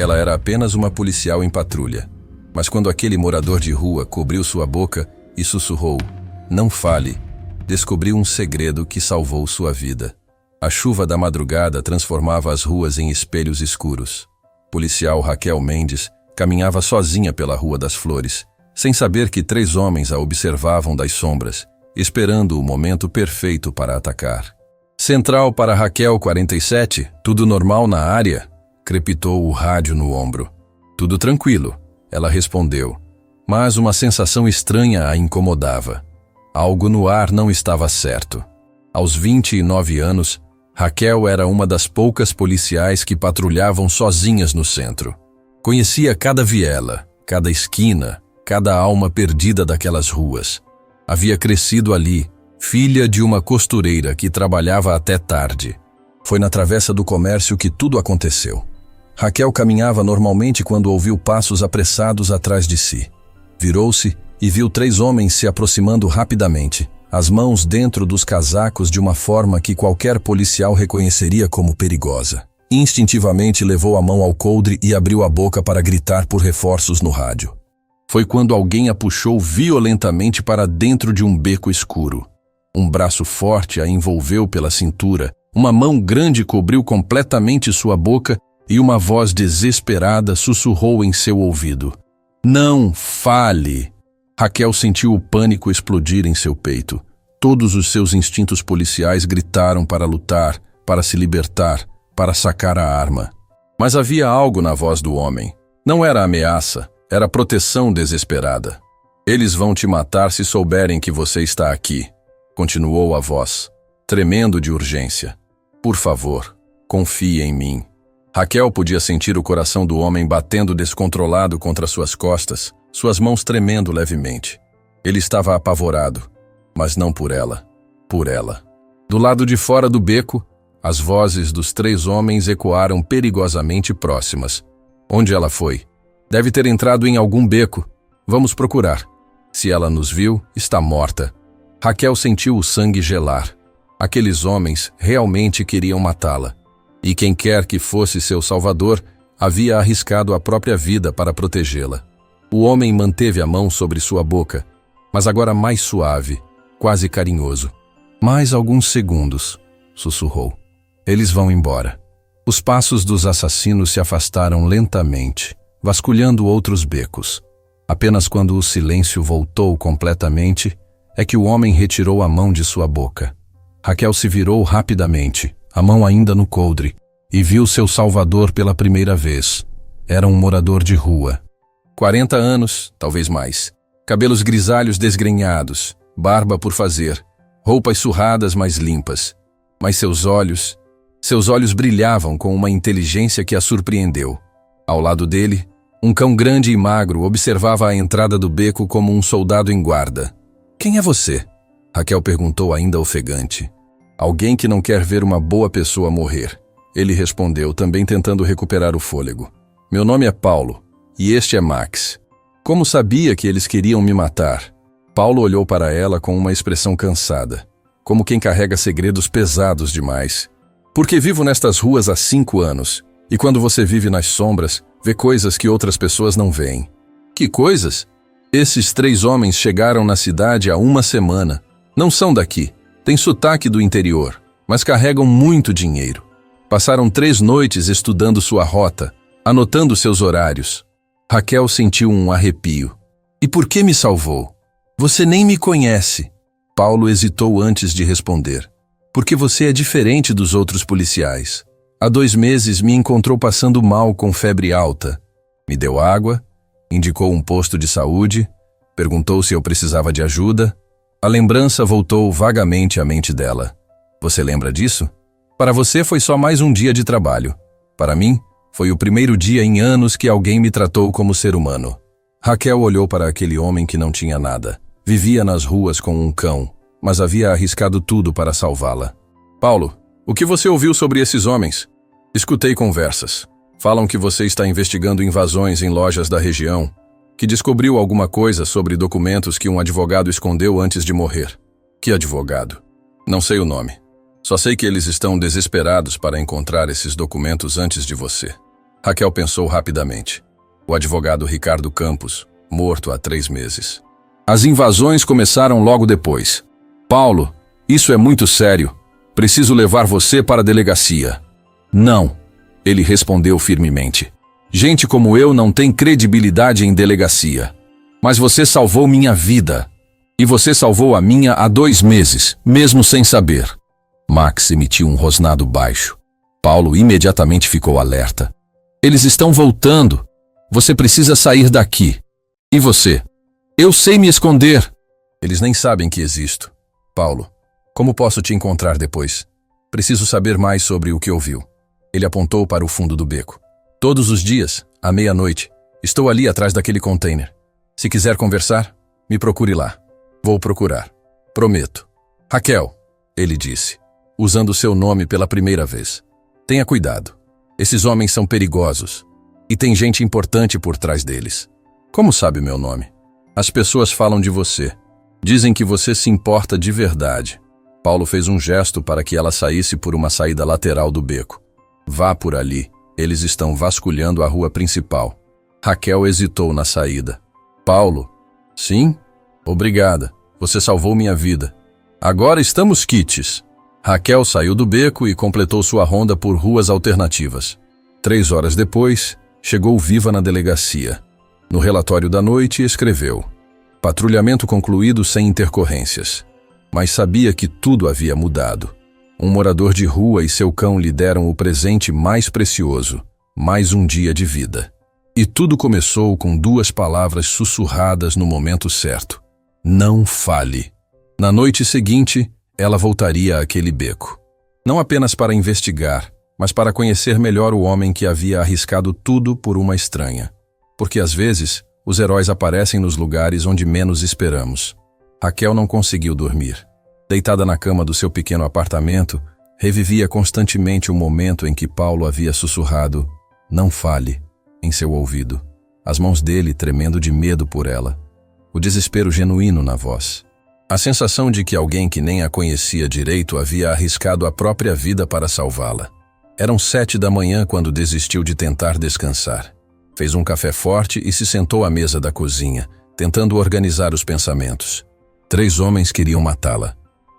Ela era apenas uma policial em patrulha. Mas quando aquele morador de rua cobriu sua boca e sussurrou, "Não fale", descobriu um segredo que salvou sua vida. A chuva da madrugada transformava as ruas em espelhos escuros. Policial Raquel Mendes caminhava sozinha pela Rua das Flores, sem saber que 3 homens a observavam das sombras, esperando o momento perfeito para atacar. "Central para Raquel 47, tudo normal na área?", crepitou o rádio no ombro. "Tudo tranquilo", ela respondeu, mas uma sensação estranha a incomodava. Algo no ar não estava certo. Aos 29 anos, Raquel era uma das poucas policiais que patrulhavam sozinhas no centro. Conhecia cada viela, cada esquina, cada alma perdida daquelas ruas. Havia crescido ali, filha de uma costureira que trabalhava até tarde. Foi na Travessa do Comércio que tudo aconteceu. Raquel caminhava normalmente quando ouviu passos apressados atrás de si. Virou-se e viu 3 homens se aproximando rapidamente, as mãos dentro dos casacos de uma forma que qualquer policial reconheceria como perigosa. Instintivamente levou a mão ao coldre e abriu a boca para gritar por reforços no rádio. Foi quando alguém a puxou violentamente para dentro de um beco escuro. Um braço forte a envolveu pela cintura, uma mão grande cobriu completamente sua boca e uma voz desesperada sussurrou em seu ouvido. "Não fale!" Raquel sentiu o pânico explodir em seu peito. Todos os seus instintos policiais gritaram para lutar, para se libertar, para sacar a arma. Mas havia algo na voz do homem. Não era ameaça, era proteção desesperada. "Eles vão te matar se souberem que você está aqui", continuou a voz, tremendo de urgência. "Por favor, confie em mim." Raquel podia sentir o coração do homem batendo descontrolado contra suas costas, suas mãos tremendo levemente. Ele estava apavorado, mas não por ela, por ela. Do lado de fora do beco, as vozes dos 3 homens ecoaram perigosamente próximas. "Onde ela foi? Deve ter entrado em algum beco. Vamos procurar. Se ela nos viu, está morta." Raquel sentiu o sangue gelar. Aqueles homens realmente queriam matá-la. E quem quer que fosse seu salvador, havia arriscado a própria vida para protegê-la. O homem manteve a mão sobre sua boca, mas agora mais suave, quase carinhoso. "Mais alguns segundos", sussurrou. "Eles vão embora." Os passos dos assassinos se afastaram lentamente, vasculhando outros becos. Apenas quando o silêncio voltou completamente, é que o homem retirou a mão de sua boca. Raquel se virou rapidamente, a mão ainda no coldre, e viu seu salvador pela primeira vez. Era um morador de rua. 40 anos, talvez mais. Cabelos grisalhos desgrenhados, barba por fazer, roupas surradas mas limpas. Mas seus olhos brilhavam com uma inteligência que a surpreendeu. Ao lado dele, um cão grande e magro observava a entrada do beco como um soldado em guarda. "Quem é você?" Raquel perguntou ainda ofegante. "Alguém que não quer ver uma boa pessoa morrer", ele respondeu, também tentando recuperar o fôlego. "Meu nome é Paulo, e este é Max." "Como sabia que eles queriam me matar?" Paulo olhou para ela com uma expressão cansada, como quem carrega segredos pesados demais. "Porque vivo nestas ruas há 5 anos, e quando você vive nas sombras, vê coisas que outras pessoas não veem." "Que coisas?" "Esses 3 homens chegaram na cidade há 1 semana. Não são daqui, têm sotaque do interior, mas carregam muito dinheiro. Passaram 3 noites estudando sua rota, anotando seus horários." Raquel sentiu um arrepio. "E por que me salvou?" "Você nem me conhece." Paulo hesitou antes de responder. "Porque você é diferente dos outros policiais. Há 2 meses me encontrou passando mal com febre alta. Me deu água, indicou um posto de saúde, perguntou se eu precisava de ajuda. A lembrança voltou vagamente à mente dela. Você lembra disso? Para você foi só mais um dia de trabalho. Para mim, foi o primeiro dia em anos que alguém me tratou como ser humano." Raquel olhou para aquele homem que não tinha nada. Vivia nas ruas com um cão, mas havia arriscado tudo para salvá-la. "Paulo, o que você ouviu sobre esses homens?" "Escutei conversas. Falam que você está investigando invasões em lojas da região, que descobriu alguma coisa sobre documentos que um advogado escondeu antes de morrer." "Que advogado?" "Não sei o nome. Só sei que eles estão desesperados para encontrar esses documentos antes de você." Raquel pensou rapidamente. O advogado Ricardo Campos, morto há 3 meses. As invasões começaram logo depois. Paulo, isso é muito sério. Preciso levar você para a delegacia. Não, ele respondeu firmemente. Gente como eu não tem credibilidade em delegacia. Mas você salvou minha vida. E você salvou a minha há 2 meses, mesmo sem saber. Max emitiu um rosnado baixo. Paulo imediatamente ficou alerta. Eles estão voltando. Você precisa sair daqui. E você? Eu sei me esconder. Eles nem sabem que existo. Paulo, como posso te encontrar depois? Preciso saber mais sobre o que ouviu. Ele apontou para o fundo do beco. Todos os dias, à meia-noite, estou ali atrás daquele container. Se quiser conversar, me procure lá. Vou procurar. Prometo. Raquel, ele disse, usando seu nome pela primeira vez. Tenha cuidado. Esses homens são perigosos. E tem gente importante por trás deles. Como sabe meu nome? As pessoas falam de você. Dizem que você se importa de verdade. Paulo fez um gesto para que ela saísse por uma saída lateral do beco. Vá por ali. Eles estão vasculhando a rua principal. Raquel hesitou na saída. Paulo? Sim? Obrigada. Você salvou minha vida. Agora estamos quites. Raquel saiu do beco e completou sua ronda por ruas alternativas. 3 horas depois, chegou viva na delegacia. No relatório da noite, escreveu: patrulhamento concluído sem intercorrências. Mas sabia que tudo havia mudado. Um morador de rua e seu cão lhe deram o presente mais precioso, mais um dia de vida. E tudo começou com 2 palavras sussurradas no momento certo. Não fale. Na noite seguinte, ela voltaria àquele beco. Não apenas para investigar, mas para conhecer melhor o homem que havia arriscado tudo por uma estranha. Porque às vezes, os heróis aparecem nos lugares onde menos esperamos. Raquel não conseguiu dormir. Deitada na cama do seu pequeno apartamento, revivia constantemente o momento em que Paulo havia sussurrado "não fale" em seu ouvido, as mãos dele tremendo de medo por ela, o desespero genuíno na voz. A sensação de que alguém que nem a conhecia direito havia arriscado a própria vida para salvá-la. Eram 7 da manhã quando desistiu de tentar descansar. Fez um café forte e se sentou à mesa da cozinha, tentando organizar os pensamentos. 3 homens queriam matá-la.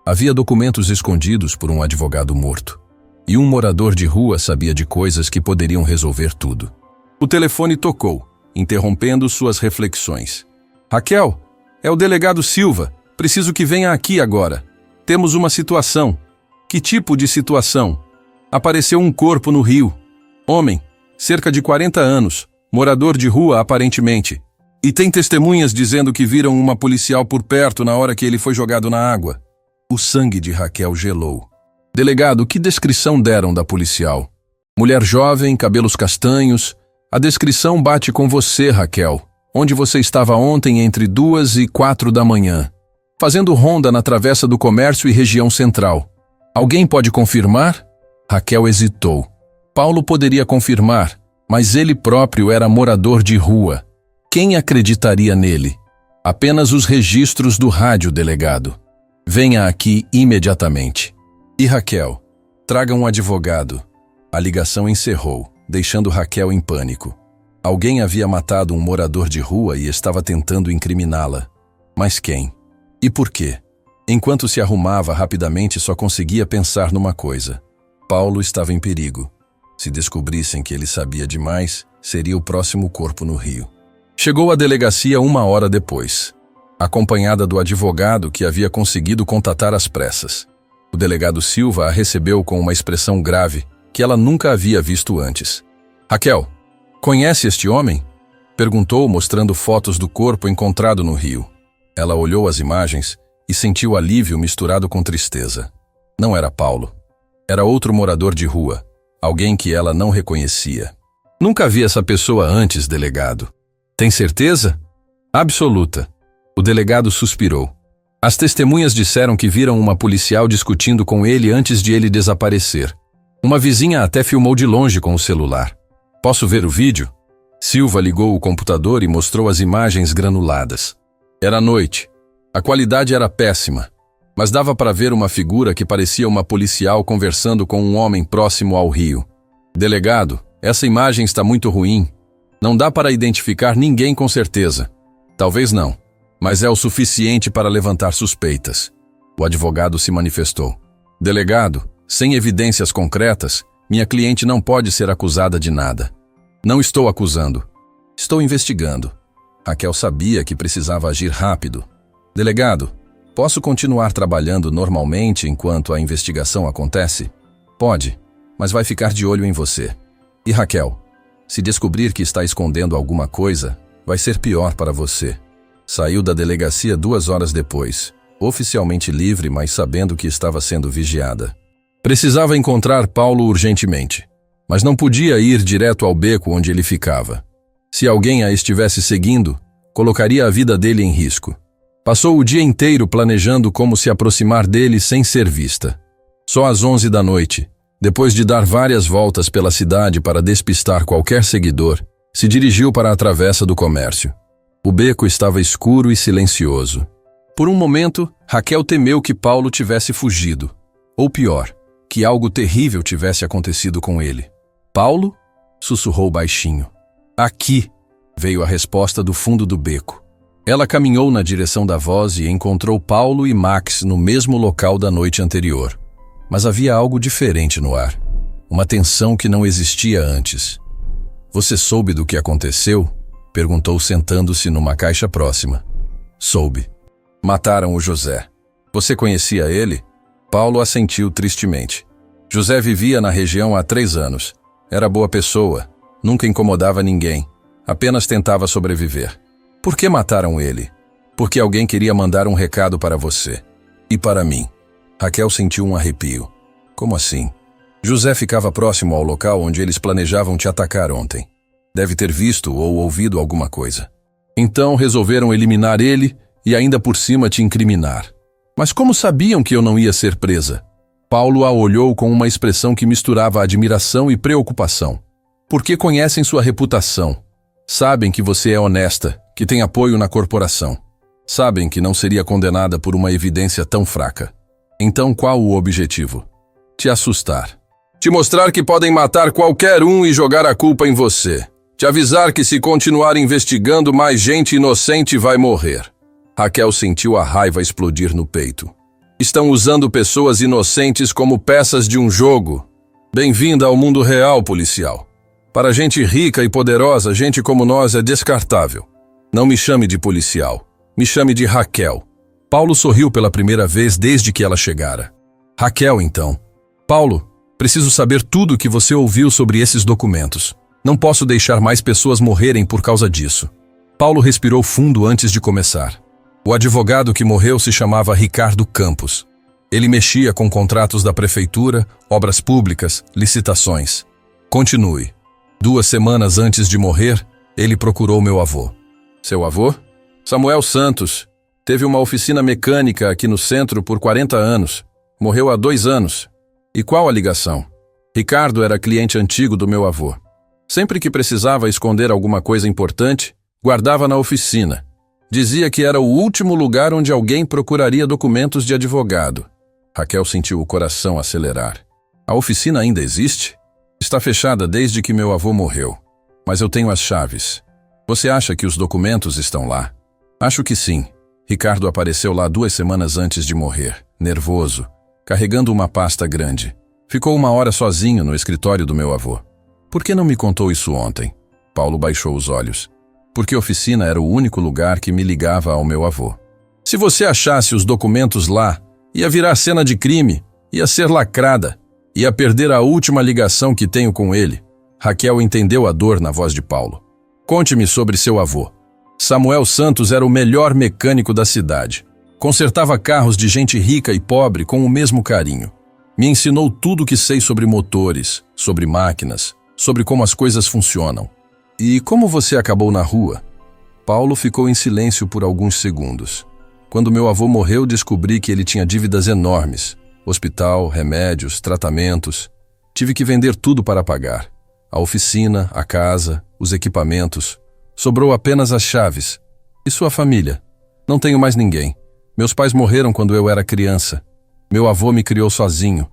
Havia documentos escondidos por um advogado morto. E um morador de rua sabia de coisas que poderiam resolver tudo. O telefone tocou, interrompendo suas reflexões. Raquel, é o delegado Silva. Preciso que venha aqui agora. Temos uma situação. Que tipo de situação? Apareceu um corpo no rio. Homem, cerca de 40 anos, morador de rua aparentemente. E tem testemunhas dizendo que viram uma policial por perto na hora que ele foi jogado na água. O sangue de Raquel gelou. Delegado, que descrição deram da policial? Mulher jovem, cabelos castanhos. A descrição bate com você, Raquel. Onde você estava ontem entre 2 e 4 da manhã? Fazendo ronda na Travessa do Comércio e região central. Alguém pode confirmar? Raquel hesitou. Paulo poderia confirmar, mas ele próprio era morador de rua. Quem acreditaria nele? Apenas os registros do rádio, delegado. Venha aqui imediatamente. E Raquel, traga um advogado. A ligação encerrou, deixando Raquel em pânico. Alguém havia matado um morador de rua e estava tentando incriminá-la. Mas quem? E por quê? Enquanto se arrumava rapidamente, só conseguia pensar numa coisa. Paulo estava em perigo. Se descobrissem que ele sabia demais, seria o próximo corpo no rio. Chegou à delegacia 1 hora depois, acompanhada do advogado que havia conseguido contatar às pressas. O delegado Silva a recebeu com uma expressão grave que ela nunca havia visto antes. Raquel, conhece este homem? Perguntou, mostrando fotos do corpo encontrado no rio. Ela olhou as imagens e sentiu alívio misturado com tristeza. Não era Paulo. Era outro morador de rua, alguém que ela não reconhecia. Nunca vi essa pessoa antes, delegado. Tem certeza? Absoluta. O delegado suspirou. As testemunhas disseram que viram uma policial discutindo com ele antes de ele desaparecer. Uma vizinha até filmou de longe com o celular. Posso ver o vídeo? Silva ligou o computador e mostrou as imagens granuladas. Era noite. A qualidade era péssima, mas dava para ver uma figura que parecia uma policial conversando com um homem próximo ao rio. Delegado, Essa imagem está muito ruim. Não dá para identificar ninguém com certeza. Talvez não, mas é o suficiente para levantar suspeitas. O advogado se manifestou. Delegado, sem evidências concretas, minha cliente não pode ser acusada de nada. Não estou acusando. Estou investigando. Raquel sabia que precisava agir rápido. Delegado, posso continuar trabalhando normalmente enquanto a investigação acontece? Pode, mas vai ficar de olho em você. E Raquel, se descobrir que está escondendo alguma coisa, vai ser pior para você. Saiu da delegacia 2 horas depois, oficialmente livre, mas sabendo que estava sendo vigiada. Precisava encontrar Paulo urgentemente, mas não podia ir direto ao beco onde ele ficava. Se alguém a estivesse seguindo, colocaria a vida dele em risco. Passou o dia inteiro planejando como se aproximar dele sem ser vista. Só às 11 da noite, depois de dar várias voltas pela cidade para despistar qualquer seguidor, se dirigiu para a Travessa do Comércio. O beco estava escuro e silencioso. Por um momento, Raquel temeu que Paulo tivesse fugido. Ou pior, que algo terrível tivesse acontecido com ele. Paulo? Sussurrou baixinho. Aqui, veio a resposta do fundo do beco. Ela caminhou na direção da voz e encontrou Paulo e Max no mesmo local da noite anterior. Mas havia algo diferente no ar. Uma tensão que não existia antes. Você soube do que aconteceu? Perguntou sentando-se numa caixa próxima. Soube. Mataram o José. Você conhecia ele? Paulo assentiu tristemente. José vivia na região há 3 anos. Era boa pessoa. Nunca incomodava ninguém. Apenas tentava sobreviver. Por que mataram ele? Porque alguém queria mandar um recado para você. E para mim. Raquel sentiu um arrepio. Como assim? José ficava próximo ao local onde eles planejavam te atacar ontem. Deve ter visto ou ouvido alguma coisa. Então resolveram eliminar ele e ainda por cima te incriminar. Mas como sabiam que eu não ia ser presa? Paulo a olhou com uma expressão que misturava admiração e preocupação. Porque conhecem sua reputação. Sabem que você é honesta, que tem apoio na corporação. Sabem que não seria condenada por uma evidência tão fraca. Então qual o objetivo? Te assustar. Te mostrar que podem matar qualquer um e jogar a culpa em você. Te avisar que se continuar investigando, mais gente inocente vai morrer. Raquel sentiu a raiva explodir no peito. Estão usando pessoas inocentes como peças de um jogo. Bem-vinda ao mundo real, policial. Para gente rica e poderosa, gente como nós é descartável. Não me chame de policial. Me chame de Raquel. Paulo sorriu pela primeira vez desde que ela chegara. Raquel, então. Paulo, preciso saber tudo o que você ouviu sobre esses documentos. Não posso deixar mais pessoas morrerem por causa disso. Paulo respirou fundo antes de começar. O advogado que morreu se chamava Ricardo Campos. Ele mexia com contratos da prefeitura, obras públicas, licitações. Continue. 2 semanas antes de morrer, ele procurou meu avô. Seu avô? Samuel Santos. Teve uma oficina mecânica aqui no centro por 40 anos. Morreu há 2 anos. E qual a ligação? Ricardo era cliente antigo do meu avô. Sempre que precisava esconder alguma coisa importante, guardava na oficina. Dizia que era o último lugar onde alguém procuraria documentos de advogado. Raquel sentiu o coração acelerar. A oficina ainda existe? Está fechada desde que meu avô morreu. Mas eu tenho as chaves. Você acha que os documentos estão lá? Acho que sim. Ricardo apareceu lá 2 semanas antes de morrer, nervoso, carregando uma pasta grande. Ficou 1 hora sozinho no escritório do meu avô. Por que não me contou isso ontem? Paulo baixou os olhos. Porque a oficina era o único lugar que me ligava ao meu avô. Se você achasse os documentos lá, ia virar cena de crime, ia ser lacrada, ia perder a última ligação que tenho com ele. Raquel entendeu a dor na voz de Paulo. Conte-me sobre seu avô. Samuel Santos era o melhor mecânico da cidade. Consertava carros de gente rica e pobre com o mesmo carinho. Me ensinou tudo o que sei sobre motores, sobre máquinas, sobre como as coisas funcionam. E como você acabou na rua? Paulo ficou em silêncio por alguns segundos. Quando meu avô morreu, descobri que ele tinha dívidas enormes. Hospital, remédios, tratamentos. Tive que vender tudo para pagar. A oficina, a casa, os equipamentos. Sobrou apenas as chaves. E sua família? Não tenho mais ninguém. Meus pais morreram quando eu era criança. Meu avô me criou sozinho.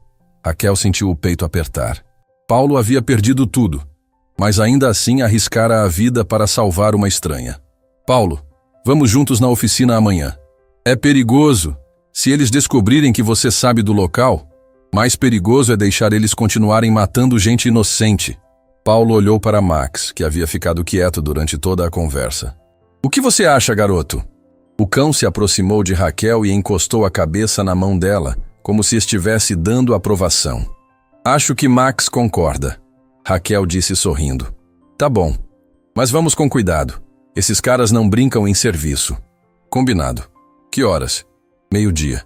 Raquel sentiu o peito apertar. Paulo havia perdido tudo. mas ainda assim arriscara a vida para salvar uma estranha. Paulo, vamos juntos na oficina amanhã. É perigoso. Se eles descobrirem que você sabe do local, mais perigoso é deixar eles continuarem matando gente inocente. Paulo olhou para Max, que havia ficado quieto durante toda a conversa. O que você acha, garoto? O cão se aproximou de Raquel e encostou a cabeça na mão dela, como se estivesse dando aprovação. Acho que Max concorda. Raquel disse sorrindo. Tá bom, mas vamos com cuidado. Esses caras não brincam em serviço. Combinado. Que horas? 12h.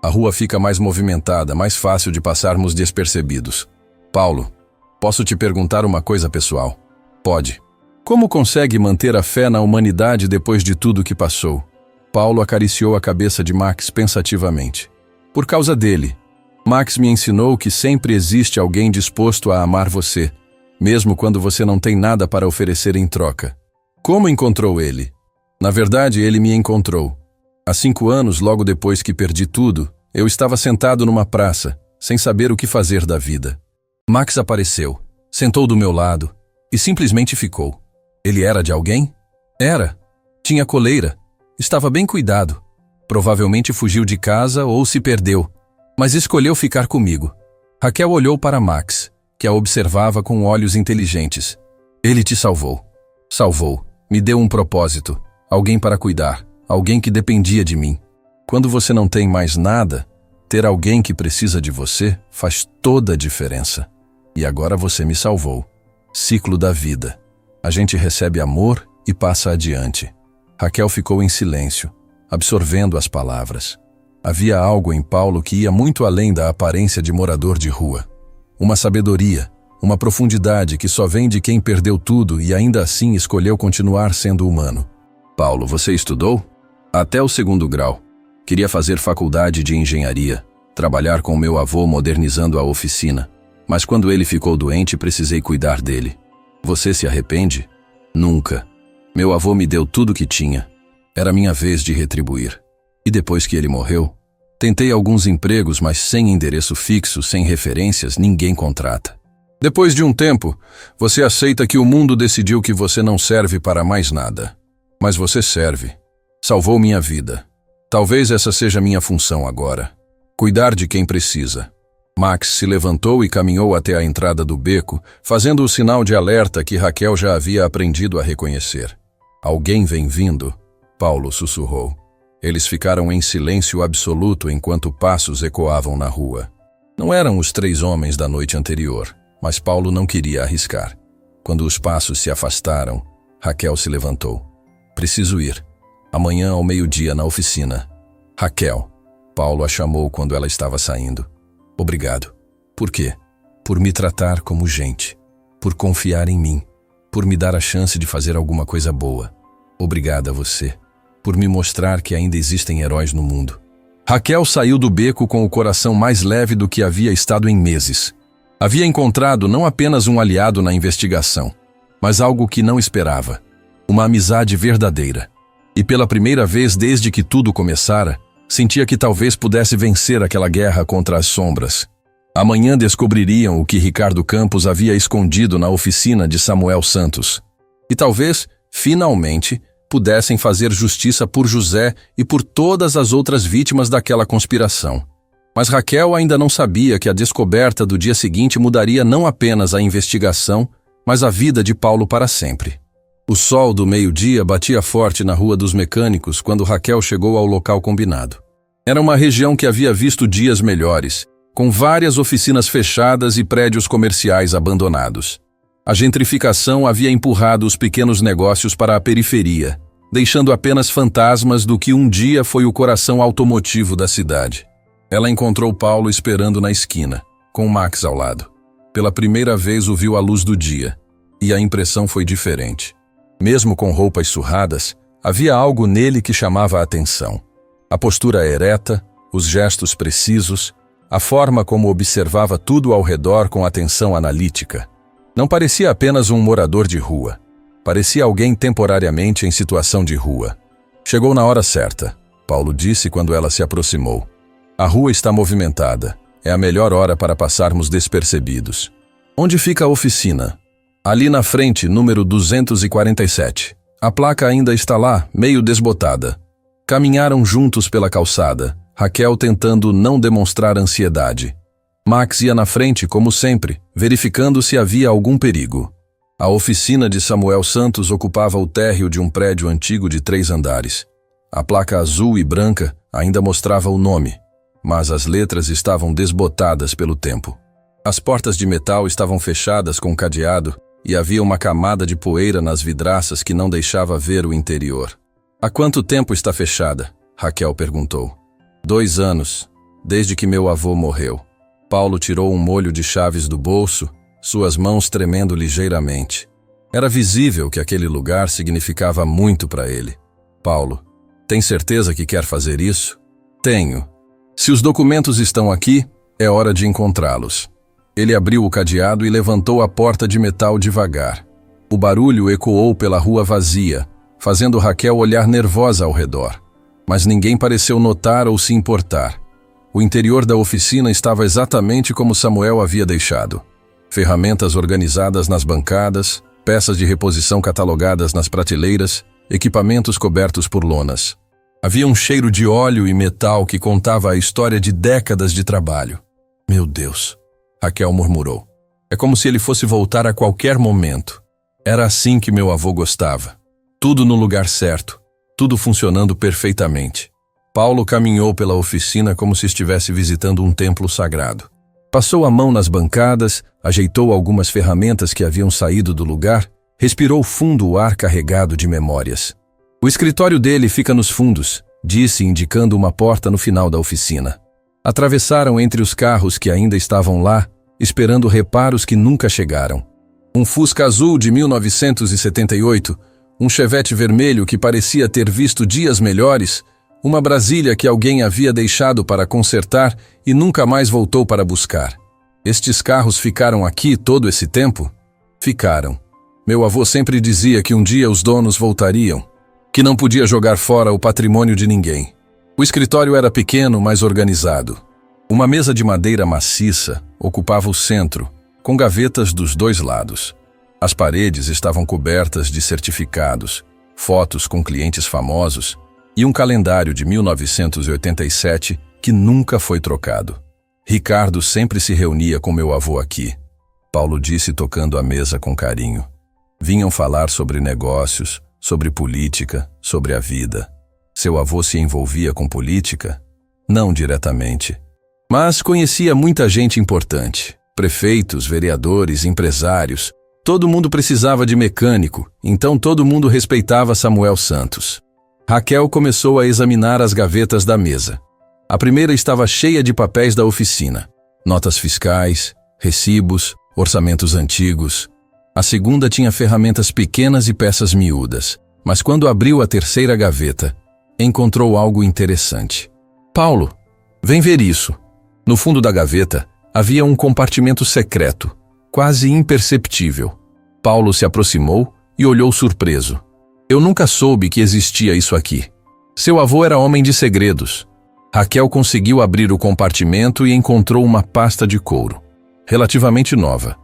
A rua fica mais movimentada, mais fácil de passarmos despercebidos. Paulo, posso te perguntar uma coisa pessoal? Pode. Como consegue manter a fé na humanidade depois de tudo que passou? Paulo acariciou a cabeça de Max pensativamente. Por causa dele. Max me ensinou que sempre existe alguém disposto a amar você, mesmo quando você não tem nada para oferecer em troca. Como encontrou ele? Na verdade, ele me encontrou. Há 5 anos, logo depois que perdi tudo, eu estava sentado numa praça, sem saber o que fazer da vida. Max apareceu, sentou do meu lado e simplesmente ficou. Ele era de alguém? Era. Tinha coleira. Estava bem cuidado. Provavelmente fugiu de casa ou se perdeu, mas escolheu ficar comigo. Raquel olhou para Max, que a observava com olhos inteligentes. Ele te salvou. Salvou. Me deu um propósito. Alguém para cuidar. Alguém que dependia de mim. Quando você não tem mais nada, ter alguém que precisa de você faz toda a diferença. E agora você me salvou. Ciclo da vida. A gente recebe amor e passa adiante. Raquel ficou em silêncio, absorvendo as palavras. Havia algo em Paulo que ia muito além da aparência de morador de rua. Uma sabedoria, uma profundidade que só vem de quem perdeu tudo e ainda assim escolheu continuar sendo humano. Paulo, você estudou? Até o 2º grau. Queria fazer faculdade de engenharia, trabalhar com meu avô modernizando a oficina. Mas quando ele ficou doente, precisei cuidar dele. Você se arrepende? Nunca. Meu avô me deu tudo que tinha. Era minha vez de retribuir. E depois que ele morreu, tentei alguns empregos, mas sem endereço fixo, sem referências, ninguém contrata. Depois de um tempo, você aceita que o mundo decidiu que você não serve para mais nada. Mas você serve. Salvou minha vida. Talvez essa seja minha função agora. Cuidar de quem precisa. Max se levantou e caminhou até a entrada do beco, fazendo o sinal de alerta que Raquel já havia aprendido a reconhecer. Alguém vem vindo, Paulo sussurrou. Eles ficaram em silêncio absoluto enquanto passos ecoavam na rua. Não eram os 3 homens da noite anterior, mas Paulo não queria arriscar. Quando os passos se afastaram, Raquel se levantou. Preciso ir. Amanhã ao 12h na oficina. Raquel. Paulo a chamou quando ela estava saindo. Obrigado. Por quê? Por me tratar como gente. Por confiar em mim. Por me dar a chance de fazer alguma coisa boa. Obrigada a você. Por me mostrar que ainda existem heróis no mundo. Raquel saiu do beco com o coração mais leve do que havia estado em meses. Havia encontrado não apenas um aliado na investigação, mas algo que não esperava. Uma amizade verdadeira. E pela primeira vez desde que tudo começara, sentia que talvez pudesse vencer aquela guerra contra as sombras. Amanhã descobririam o que Ricardo Campos havia escondido na oficina de Samuel Santos. E talvez, finalmente, pudessem fazer justiça por José e por todas as outras vítimas daquela conspiração. Mas Raquel ainda não sabia que a descoberta do dia seguinte mudaria não apenas a investigação, mas a vida de Paulo para sempre. O sol do meio-dia batia forte na Rua dos Mecânicos quando Raquel chegou ao local combinado. Era uma região que havia visto dias melhores, com várias oficinas fechadas e prédios comerciais abandonados. A gentrificação havia empurrado os pequenos negócios para a periferia, deixando apenas fantasmas do que um dia foi o coração automotivo da cidade. Ela encontrou Paulo esperando na esquina, com Max ao lado. Pela primeira vez o viu à luz do dia, e a impressão foi diferente. Mesmo com roupas surradas, havia algo nele que chamava a atenção. A postura ereta, os gestos precisos, a forma como observava tudo ao redor com atenção analítica. Não parecia apenas um morador de rua. Parecia alguém temporariamente em situação de rua. Chegou na hora certa, Paulo disse quando ela se aproximou. A rua está movimentada. É a melhor hora para passarmos despercebidos. Onde fica a oficina? Ali na frente, número 247. A placa ainda está lá, meio desbotada. Caminharam juntos pela calçada, Raquel tentando não demonstrar ansiedade. Max ia na frente, como sempre, verificando se havia algum perigo. A oficina de Samuel Santos ocupava o térreo de um prédio antigo de 3 andares. A placa azul e branca ainda mostrava o nome, mas as letras estavam desbotadas pelo tempo. As portas de metal estavam fechadas com cadeado e havia uma camada de poeira nas vidraças que não deixava ver o interior. Há quanto tempo está fechada? Raquel perguntou. 2 anos, desde que meu avô morreu. Paulo tirou um molho de chaves do bolso, suas mãos tremendo ligeiramente. Era visível que aquele lugar significava muito para ele. Paulo, tem certeza que quer fazer isso? Tenho. Se os documentos estão aqui, é hora de encontrá-los. Ele abriu o cadeado e levantou a porta de metal devagar. O barulho ecoou pela rua vazia, fazendo Raquel olhar nervosa ao redor. Mas ninguém pareceu notar ou se importar. O interior da oficina estava exatamente como Samuel havia deixado. Ferramentas organizadas nas bancadas, peças de reposição catalogadas nas prateleiras, equipamentos cobertos por lonas. Havia um cheiro de óleo e metal que contava a história de décadas de trabalho. Meu Deus, Raquel murmurou. É como se ele fosse voltar a qualquer momento. Era assim que meu avô gostava. Tudo no lugar certo, tudo funcionando perfeitamente. Paulo caminhou pela oficina como se estivesse visitando um templo sagrado. Passou a mão nas bancadas, ajeitou algumas ferramentas que haviam saído do lugar, respirou fundo o ar carregado de memórias. O escritório dele fica nos fundos, disse, indicando uma porta no final da oficina. Atravessaram entre os carros que ainda estavam lá, esperando reparos que nunca chegaram. Um Fusca azul de 1978, um Chevette vermelho que parecia ter visto dias melhores, uma Brasília que alguém havia deixado para consertar e nunca mais voltou para buscar. Estes carros ficaram aqui todo esse tempo? Ficaram. Meu avô sempre dizia que um dia os donos voltariam, que não podia jogar fora o patrimônio de ninguém. O escritório era pequeno, mas organizado. Uma mesa de madeira maciça ocupava o centro, com gavetas dos 2 lados. As paredes estavam cobertas de certificados, fotos com clientes famosos e um calendário de 1987 que nunca foi trocado. Ricardo sempre se reunia com meu avô aqui, Paulo disse tocando a mesa com carinho. Vinham falar sobre negócios, sobre política, sobre a vida. Seu avô se envolvia com política? Não diretamente. Mas conhecia muita gente importante. Prefeitos, vereadores, empresários. Todo mundo precisava de mecânico, então todo mundo respeitava Samuel Santos. Raquel começou a examinar as gavetas da mesa. A primeira estava cheia de papéis da oficina. Notas fiscais, recibos, orçamentos antigos. A segunda tinha ferramentas pequenas e peças miúdas. Mas quando abriu a terceira gaveta, encontrou algo interessante. Paulo, vem ver isso. No fundo da gaveta, havia um compartimento secreto, quase imperceptível. Paulo se aproximou e olhou surpreso. Eu nunca soube que existia isso aqui. Seu avô era homem de segredos. Raquel conseguiu abrir o compartimento e encontrou uma pasta de couro, relativamente nova.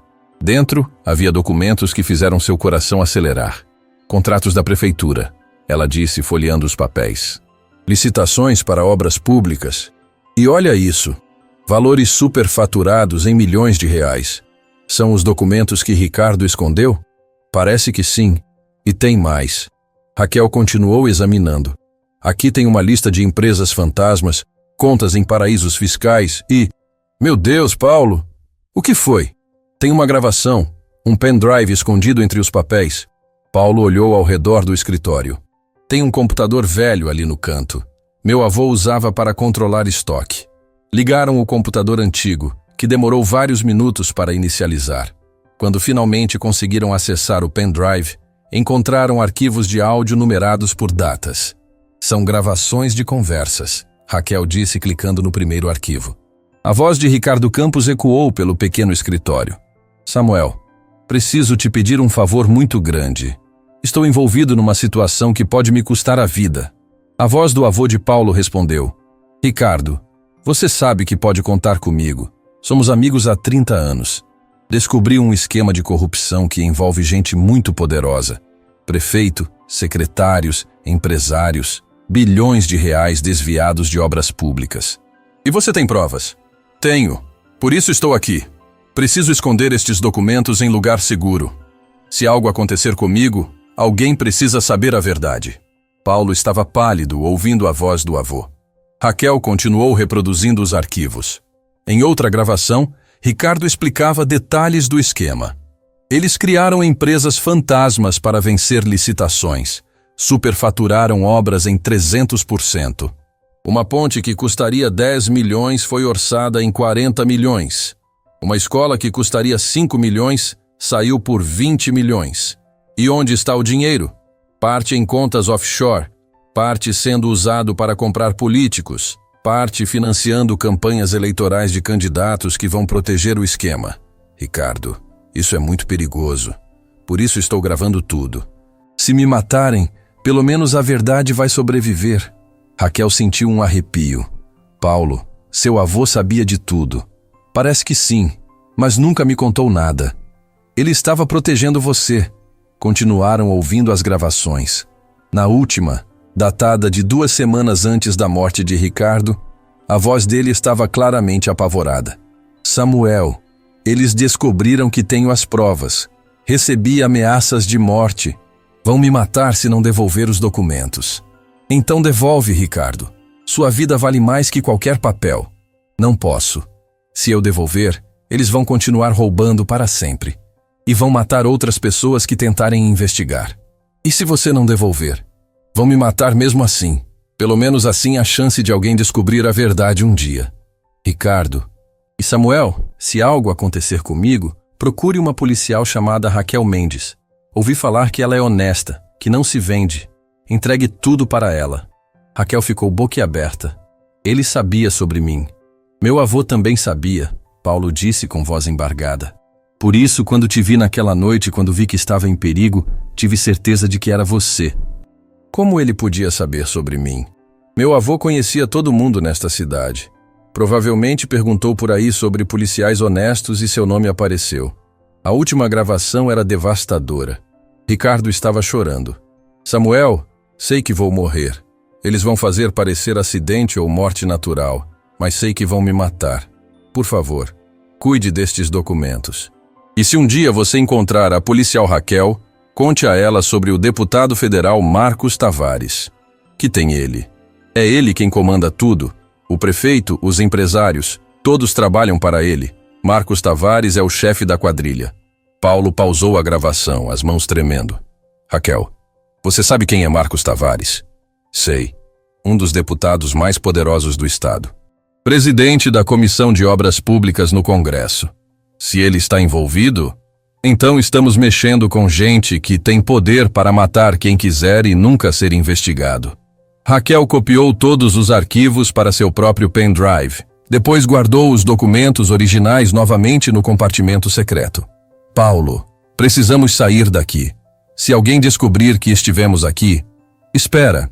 Dentro, havia documentos que fizeram seu coração acelerar. Contratos da prefeitura, ela disse, folheando os papéis. Licitações para obras públicas. E olha isso, valores superfaturados em milhões de reais. São os documentos que Ricardo escondeu? Parece que sim. E tem mais. Raquel continuou examinando. Aqui tem uma lista de empresas fantasmas, contas em paraísos fiscais e... Meu Deus, Paulo! O que foi? Tem uma gravação, um pendrive escondido entre os papéis. Paulo olhou ao redor do escritório. Tem um computador velho ali no canto. Meu avô usava para controlar estoque. Ligaram o computador antigo, que demorou vários minutos para inicializar. Quando finalmente conseguiram acessar o pendrive, encontraram arquivos de áudio numerados por datas. São gravações de conversas, Raquel disse clicando no primeiro arquivo. A voz de Ricardo Campos ecoou pelo pequeno escritório. Samuel, preciso te pedir um favor muito grande. Estou envolvido numa situação que pode me custar a vida. A voz do avô de Paulo respondeu. Ricardo, você sabe que pode contar comigo. Somos amigos há 30 anos. Descobri um esquema de corrupção que envolve gente muito poderosa. Prefeito, secretários, empresários, bilhões de reais desviados de obras públicas. E você tem provas? Tenho. Por isso estou aqui. Preciso esconder estes documentos em lugar seguro. Se algo acontecer comigo, alguém precisa saber a verdade. Paulo estava pálido, ouvindo a voz do avô. Raquel continuou reproduzindo os arquivos. Em outra gravação, Ricardo explicava detalhes do esquema. Eles criaram empresas fantasmas para vencer licitações. Superfaturaram obras em 300%. Uma ponte que custaria 10 milhões foi orçada em 40 milhões. Uma escola que custaria 5 milhões saiu por 20 milhões. E onde está o dinheiro? Parte em contas offshore, parte sendo usado para comprar políticos, parte financiando campanhas eleitorais de candidatos que vão proteger o esquema. Ricardo, isso é muito perigoso. Por isso estou gravando tudo. Se me matarem, pelo menos a verdade vai sobreviver. Raquel sentiu um arrepio. Paulo, seu avô sabia de tudo. Parece que sim, mas nunca me contou nada. Ele estava protegendo você. Continuaram ouvindo as gravações. Na última, datada de 2 semanas antes da morte de Ricardo, a voz dele estava claramente apavorada. Samuel, eles descobriram que tenho as provas. Recebi ameaças de morte. Vão me matar se não devolver os documentos. Então devolve, Ricardo. Sua vida vale mais que qualquer papel. Não posso. Se eu devolver, eles vão continuar roubando para sempre. E vão matar outras pessoas que tentarem investigar. E se você não devolver? Vão me matar mesmo assim. Pelo menos assim há chance de alguém descobrir a verdade um dia. Ricardo. E Samuel, se algo acontecer comigo, procure uma policial chamada Raquel Mendes. Ouvi falar que ela é honesta, que não se vende. Entregue tudo para ela. Raquel ficou boquiaberta. Ele sabia sobre mim. Meu avô também sabia, Paulo disse com voz embargada. Por isso, quando te vi naquela noite, quando vi que estava em perigo, tive certeza de que era você. Como ele podia saber sobre mim? Meu avô conhecia todo mundo nesta cidade. Provavelmente perguntou por aí sobre policiais honestos e seu nome apareceu. A última gravação era devastadora. Ricardo estava chorando. Samuel, sei que vou morrer. Eles vão fazer parecer acidente ou morte natural, mas sei que vão me matar. Por favor, cuide destes documentos. E se um dia você encontrar a policial Raquel, conte a ela sobre o deputado federal Marcos Tavares. Que tem ele. É ele quem comanda tudo. O prefeito, os empresários, todos trabalham para ele. Marcos Tavares é o chefe da quadrilha. Paulo pausou a gravação, as mãos tremendo. Raquel, você sabe quem é Marcos Tavares? Sei. Um dos deputados mais poderosos do estado. Presidente da Comissão de Obras Públicas no Congresso. Se ele está envolvido, então estamos mexendo com gente que tem poder para matar quem quiser e nunca ser investigado. Raquel copiou todos os arquivos para seu próprio pendrive. Depois guardou os documentos originais novamente no compartimento secreto. Paulo, precisamos sair daqui. Se alguém descobrir que estivemos aqui... Espera.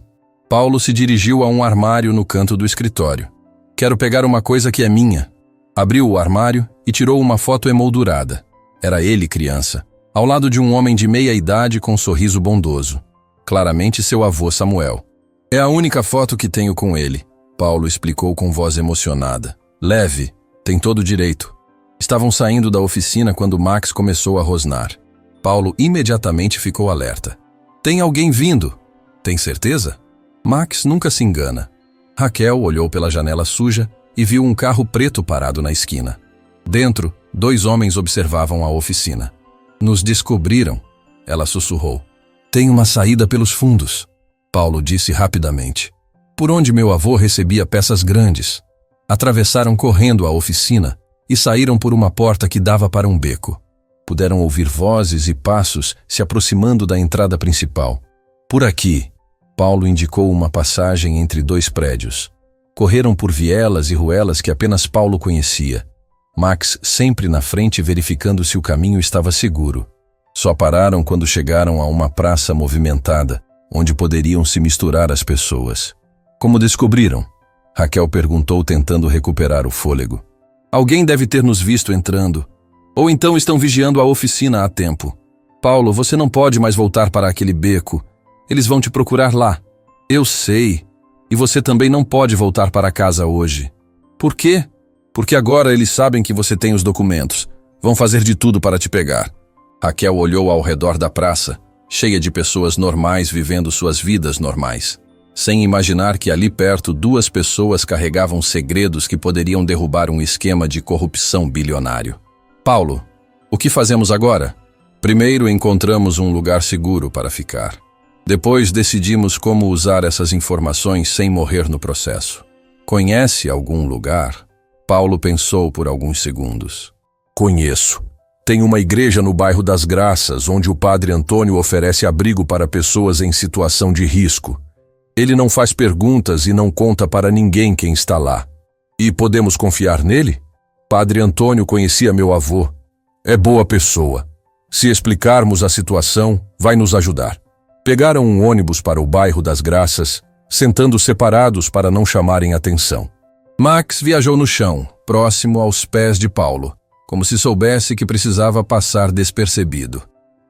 Paulo se dirigiu a um armário no canto do escritório. Quero pegar uma coisa que é minha. Abriu o armário e tirou uma foto emoldurada. Era ele, criança, ao lado de um homem de meia idade com um sorriso bondoso. Claramente seu avô Samuel. É a única foto que tenho com ele, Paulo explicou com voz emocionada. Leve, tem todo o direito. Estavam saindo da oficina quando Max começou a rosnar. Paulo imediatamente ficou alerta. Tem alguém vindo. Tem certeza? Max nunca se engana. Raquel olhou pela janela suja e viu um carro preto parado na esquina. Dentro, 2 homens observavam a oficina. Nos descobriram, ela sussurrou. Tem uma saída pelos fundos, Paulo disse rapidamente. Por onde meu avô recebia peças grandes. Atravessaram correndo a oficina e saíram por uma porta que dava para um beco. Puderam ouvir vozes e passos se aproximando da entrada principal. Por aqui, Paulo indicou uma passagem entre 2 prédios. Correram por vielas e ruelas que apenas Paulo conhecia. Max sempre na frente verificando se o caminho estava seguro. Só pararam quando chegaram a uma praça movimentada, onde poderiam se misturar as pessoas. Como descobriram? Raquel perguntou tentando recuperar o fôlego. Alguém deve ter nos visto entrando. Ou então estão vigiando a oficina há tempo. Paulo, você não pode mais voltar para aquele beco. Eles vão te procurar lá. Eu sei. E você também não pode voltar para casa hoje. Por quê? Porque agora eles sabem que você tem os documentos. Vão fazer de tudo para te pegar. Raquel olhou ao redor da praça, cheia de pessoas normais vivendo suas vidas normais, sem imaginar que ali perto 2 pessoas carregavam segredos que poderiam derrubar um esquema de corrupção bilionário. Paulo, o que fazemos agora? Primeiro encontramos um lugar seguro para ficar. Depois decidimos como usar essas informações sem morrer no processo. Conhece algum lugar? Paulo pensou por alguns segundos. Conheço. Tem uma igreja no bairro das Graças, onde o padre Antônio oferece abrigo para pessoas em situação de risco. Ele não faz perguntas e não conta para ninguém quem está lá. E podemos confiar nele? Padre Antônio conhecia meu avô. É boa pessoa. Se explicarmos a situação, vai nos ajudar. Pegaram um ônibus para o bairro das Graças, sentando separados para não chamarem atenção. Max viajou no chão, próximo aos pés de Paulo, como se soubesse que precisava passar despercebido.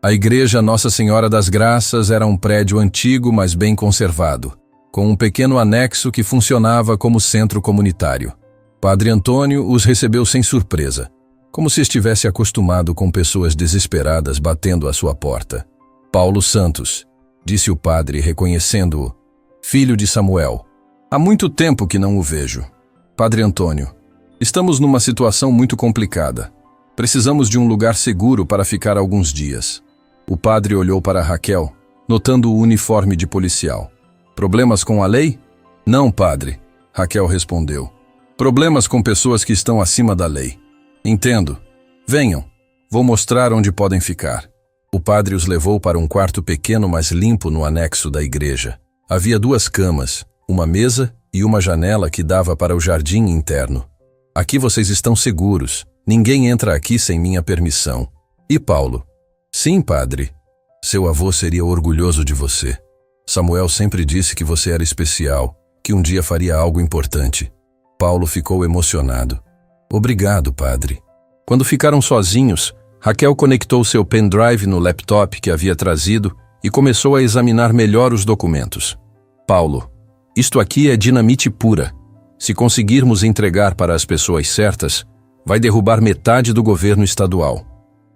A igreja Nossa Senhora das Graças era um prédio antigo, mas bem conservado, com um pequeno anexo que funcionava como centro comunitário. Padre Antônio os recebeu sem surpresa, como se estivesse acostumado com pessoas desesperadas batendo à sua porta. Paulo Santos, disse o padre, reconhecendo-o. Filho de Samuel. Há muito tempo que não o vejo. Padre Antônio, estamos numa situação muito complicada. Precisamos de um lugar seguro para ficar alguns dias. O padre olhou para Raquel, notando o uniforme de policial. Problemas com a lei? Não, padre, Raquel respondeu. Problemas com pessoas que estão acima da lei. Entendo. Venham. Vou mostrar onde podem ficar. O padre os levou para um quarto pequeno, mas limpo no anexo da igreja. Havia 2 camas, uma mesa e uma janela que dava para o jardim interno. Aqui vocês estão seguros. Ninguém entra aqui sem minha permissão. E Paulo? Sim, padre. Seu avô seria orgulhoso de você. Samuel sempre disse que você era especial, que um dia faria algo importante. Paulo ficou emocionado. Obrigado, padre. Quando ficaram sozinhos, Raquel conectou seu pendrive no laptop que havia trazido e começou a examinar melhor os documentos. Paulo, isto aqui é dinamite pura. Se conseguirmos entregar para as pessoas certas, vai derrubar metade do governo estadual.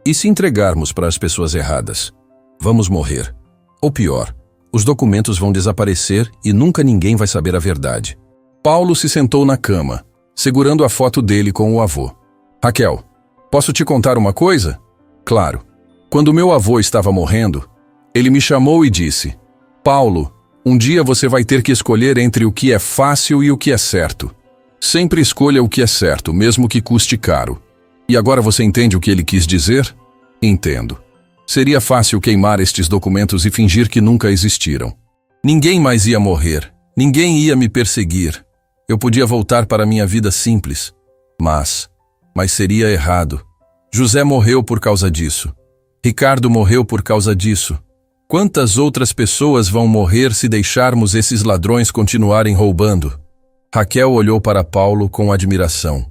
E se entregarmos para as pessoas erradas? Vamos morrer. Ou pior, os documentos vão desaparecer e nunca ninguém vai saber a verdade. Paulo se sentou na cama, segurando a foto dele com o avô. Raquel, posso te contar uma coisa? Claro. Quando meu avô estava morrendo, ele me chamou e disse: Paulo, um dia você vai ter que escolher entre o que é fácil e o que é certo. Sempre escolha o que é certo, mesmo que custe caro. E agora você entende o que ele quis dizer? Entendo. Seria fácil queimar estes documentos e fingir que nunca existiram. Ninguém mais ia morrer. Ninguém ia me perseguir. Eu podia voltar para minha vida simples. Mas seria errado. José morreu por causa disso. Ricardo morreu por causa disso. Quantas outras pessoas vão morrer se deixarmos esses ladrões continuarem roubando? Raquel olhou para Paulo com admiração.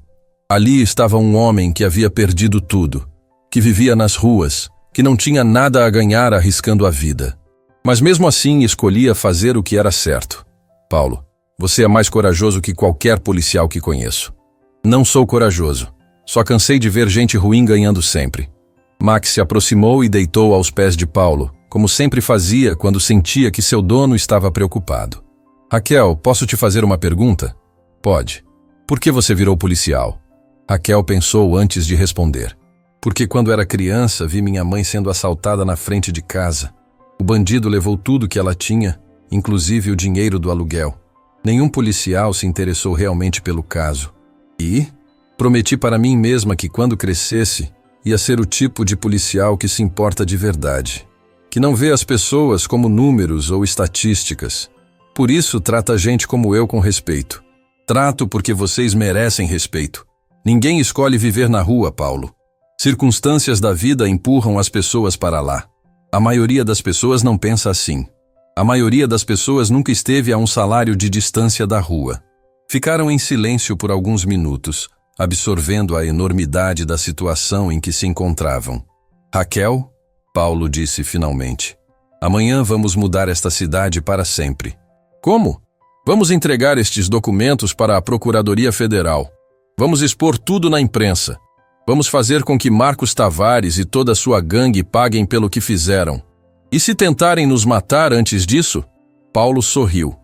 Ali estava um homem que havia perdido tudo, que vivia nas ruas, que não tinha nada a ganhar arriscando a vida. Mas mesmo assim escolhia fazer o que era certo. Paulo, você é mais corajoso que qualquer policial que conheço. Não sou corajoso. Só cansei de ver gente ruim ganhando sempre. Max se aproximou e deitou aos pés de Paulo, como sempre fazia quando sentia que seu dono estava preocupado. Raquel, posso te fazer uma pergunta? Pode. Por que você virou policial? Raquel pensou antes de responder. Porque quando era criança vi minha mãe sendo assaltada na frente de casa. O bandido levou tudo que ela tinha, inclusive o dinheiro do aluguel. Nenhum policial se interessou realmente pelo caso. E prometi para mim mesma que quando crescesse, ia ser o tipo de policial que se importa de verdade. Que não vê as pessoas como números ou estatísticas. Por isso trata a gente como eu com respeito. Trato porque vocês merecem respeito. Ninguém escolhe viver na rua, Paulo. Circunstâncias da vida empurram as pessoas para lá. A maioria das pessoas não pensa assim. A maioria das pessoas nunca esteve a um salário de distância da rua. Ficaram em silêncio por alguns minutos, absorvendo a enormidade da situação em que se encontravam. Raquel, Paulo disse finalmente, amanhã vamos mudar esta cidade para sempre. Como? Vamos entregar estes documentos para a Procuradoria Federal. Vamos expor tudo na imprensa. Vamos fazer com que Marcos Tavares e toda a sua gangue paguem pelo que fizeram. E se tentarem nos matar antes disso? Paulo sorriu.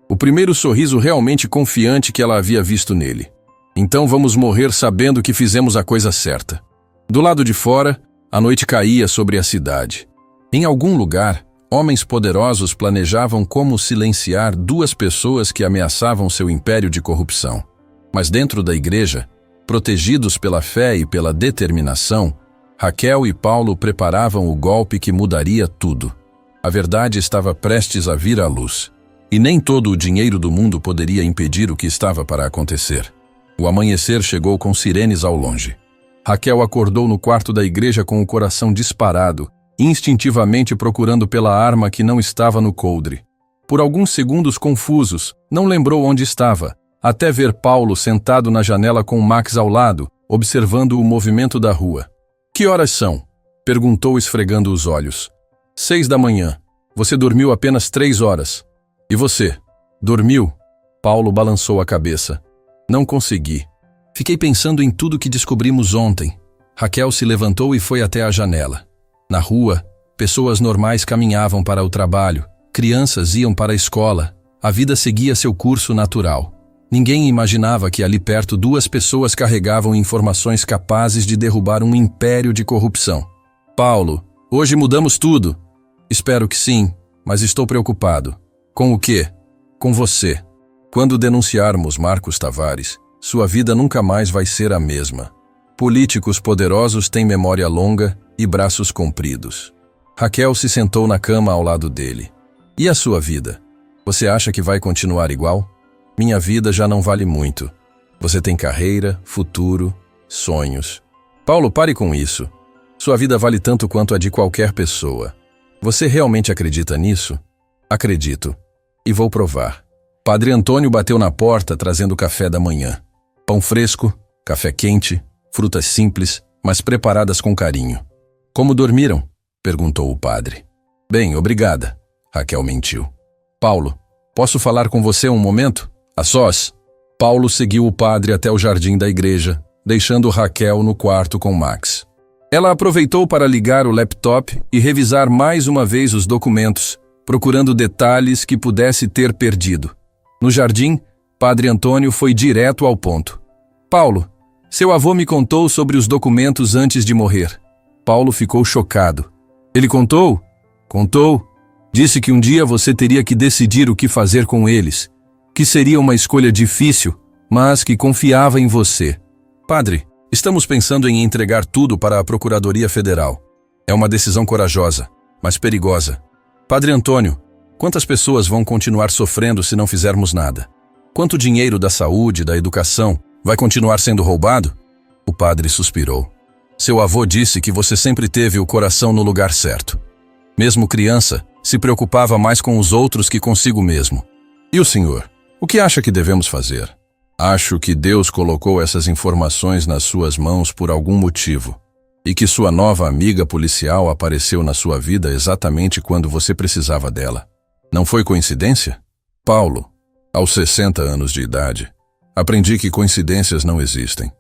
O primeiro sorriso realmente confiante que ela havia visto nele. Então vamos morrer sabendo que fizemos a coisa certa. Do lado de fora, a noite caía sobre a cidade. Em algum lugar, homens poderosos planejavam como silenciar duas pessoas que ameaçavam seu império de corrupção. Mas dentro da igreja, protegidos pela fé e pela determinação, Raquel e Paulo preparavam o golpe que mudaria tudo. A verdade estava prestes a vir à luz. E nem todo o dinheiro do mundo poderia impedir o que estava para acontecer. O amanhecer chegou com sirenes ao longe. Raquel acordou no quarto da igreja com o coração disparado, instintivamente procurando pela arma que não estava no coldre. Por alguns segundos confusos, não lembrou onde estava, até ver Paulo sentado na janela com Max ao lado, observando o movimento da rua. Que horas são? Perguntou esfregando os olhos. 6 da manhã. Você dormiu apenas 3 horas. E você? Dormiu? Paulo balançou a cabeça. Não consegui. Fiquei pensando em tudo que descobrimos ontem. Raquel se levantou e foi até a janela. Na rua, pessoas normais caminhavam para o trabalho, crianças iam para a escola, a vida seguia seu curso natural. Ninguém imaginava que ali perto 2 pessoas carregavam informações capazes de derrubar um império de corrupção. Paulo, hoje mudamos tudo. Espero que sim, mas estou preocupado. Com o quê? Com você. Quando denunciarmos Marcos Tavares, sua vida nunca mais vai ser a mesma. Políticos poderosos têm memória longa e braços compridos. Raquel se sentou na cama ao lado dele. E a sua vida? Você acha que vai continuar igual? Minha vida já não vale muito. Você tem carreira, futuro, sonhos. Paulo, pare com isso. Sua vida vale tanto quanto a de qualquer pessoa. Você realmente acredita nisso? Acredito. E vou provar. Padre Antônio bateu na porta trazendo café da manhã. Pão fresco, café quente, frutas simples, mas preparadas com carinho. Como dormiram? Perguntou o padre. Bem, obrigada. Raquel mentiu. Paulo, posso falar com você um momento? A sós? Paulo seguiu o padre até o jardim da igreja, deixando Raquel no quarto com Max. Ela aproveitou para ligar o laptop e revisar mais uma vez os documentos, procurando detalhes que pudesse ter perdido. No jardim, Padre Antônio foi direto ao ponto. Paulo, seu avô me contou sobre os documentos antes de morrer. Paulo ficou chocado. Ele contou? Contou. Disse que um dia você teria que decidir o que fazer com eles, que seria uma escolha difícil, mas que confiava em você. Padre, estamos pensando em entregar tudo para a Procuradoria Federal. É uma decisão corajosa, mas perigosa. Padre Antônio, quantas pessoas vão continuar sofrendo se não fizermos nada? Quanto dinheiro da saúde, da educação, vai continuar sendo roubado? O padre suspirou. Seu avô disse que você sempre teve o coração no lugar certo. Mesmo criança, se preocupava mais com os outros que consigo mesmo. E o senhor? O que acha que devemos fazer? Acho que Deus colocou essas informações nas suas mãos por algum motivo. E que sua nova amiga policial apareceu na sua vida exatamente quando você precisava dela. Não foi coincidência? Paulo, aos 60 anos de idade, aprendi que coincidências não existem.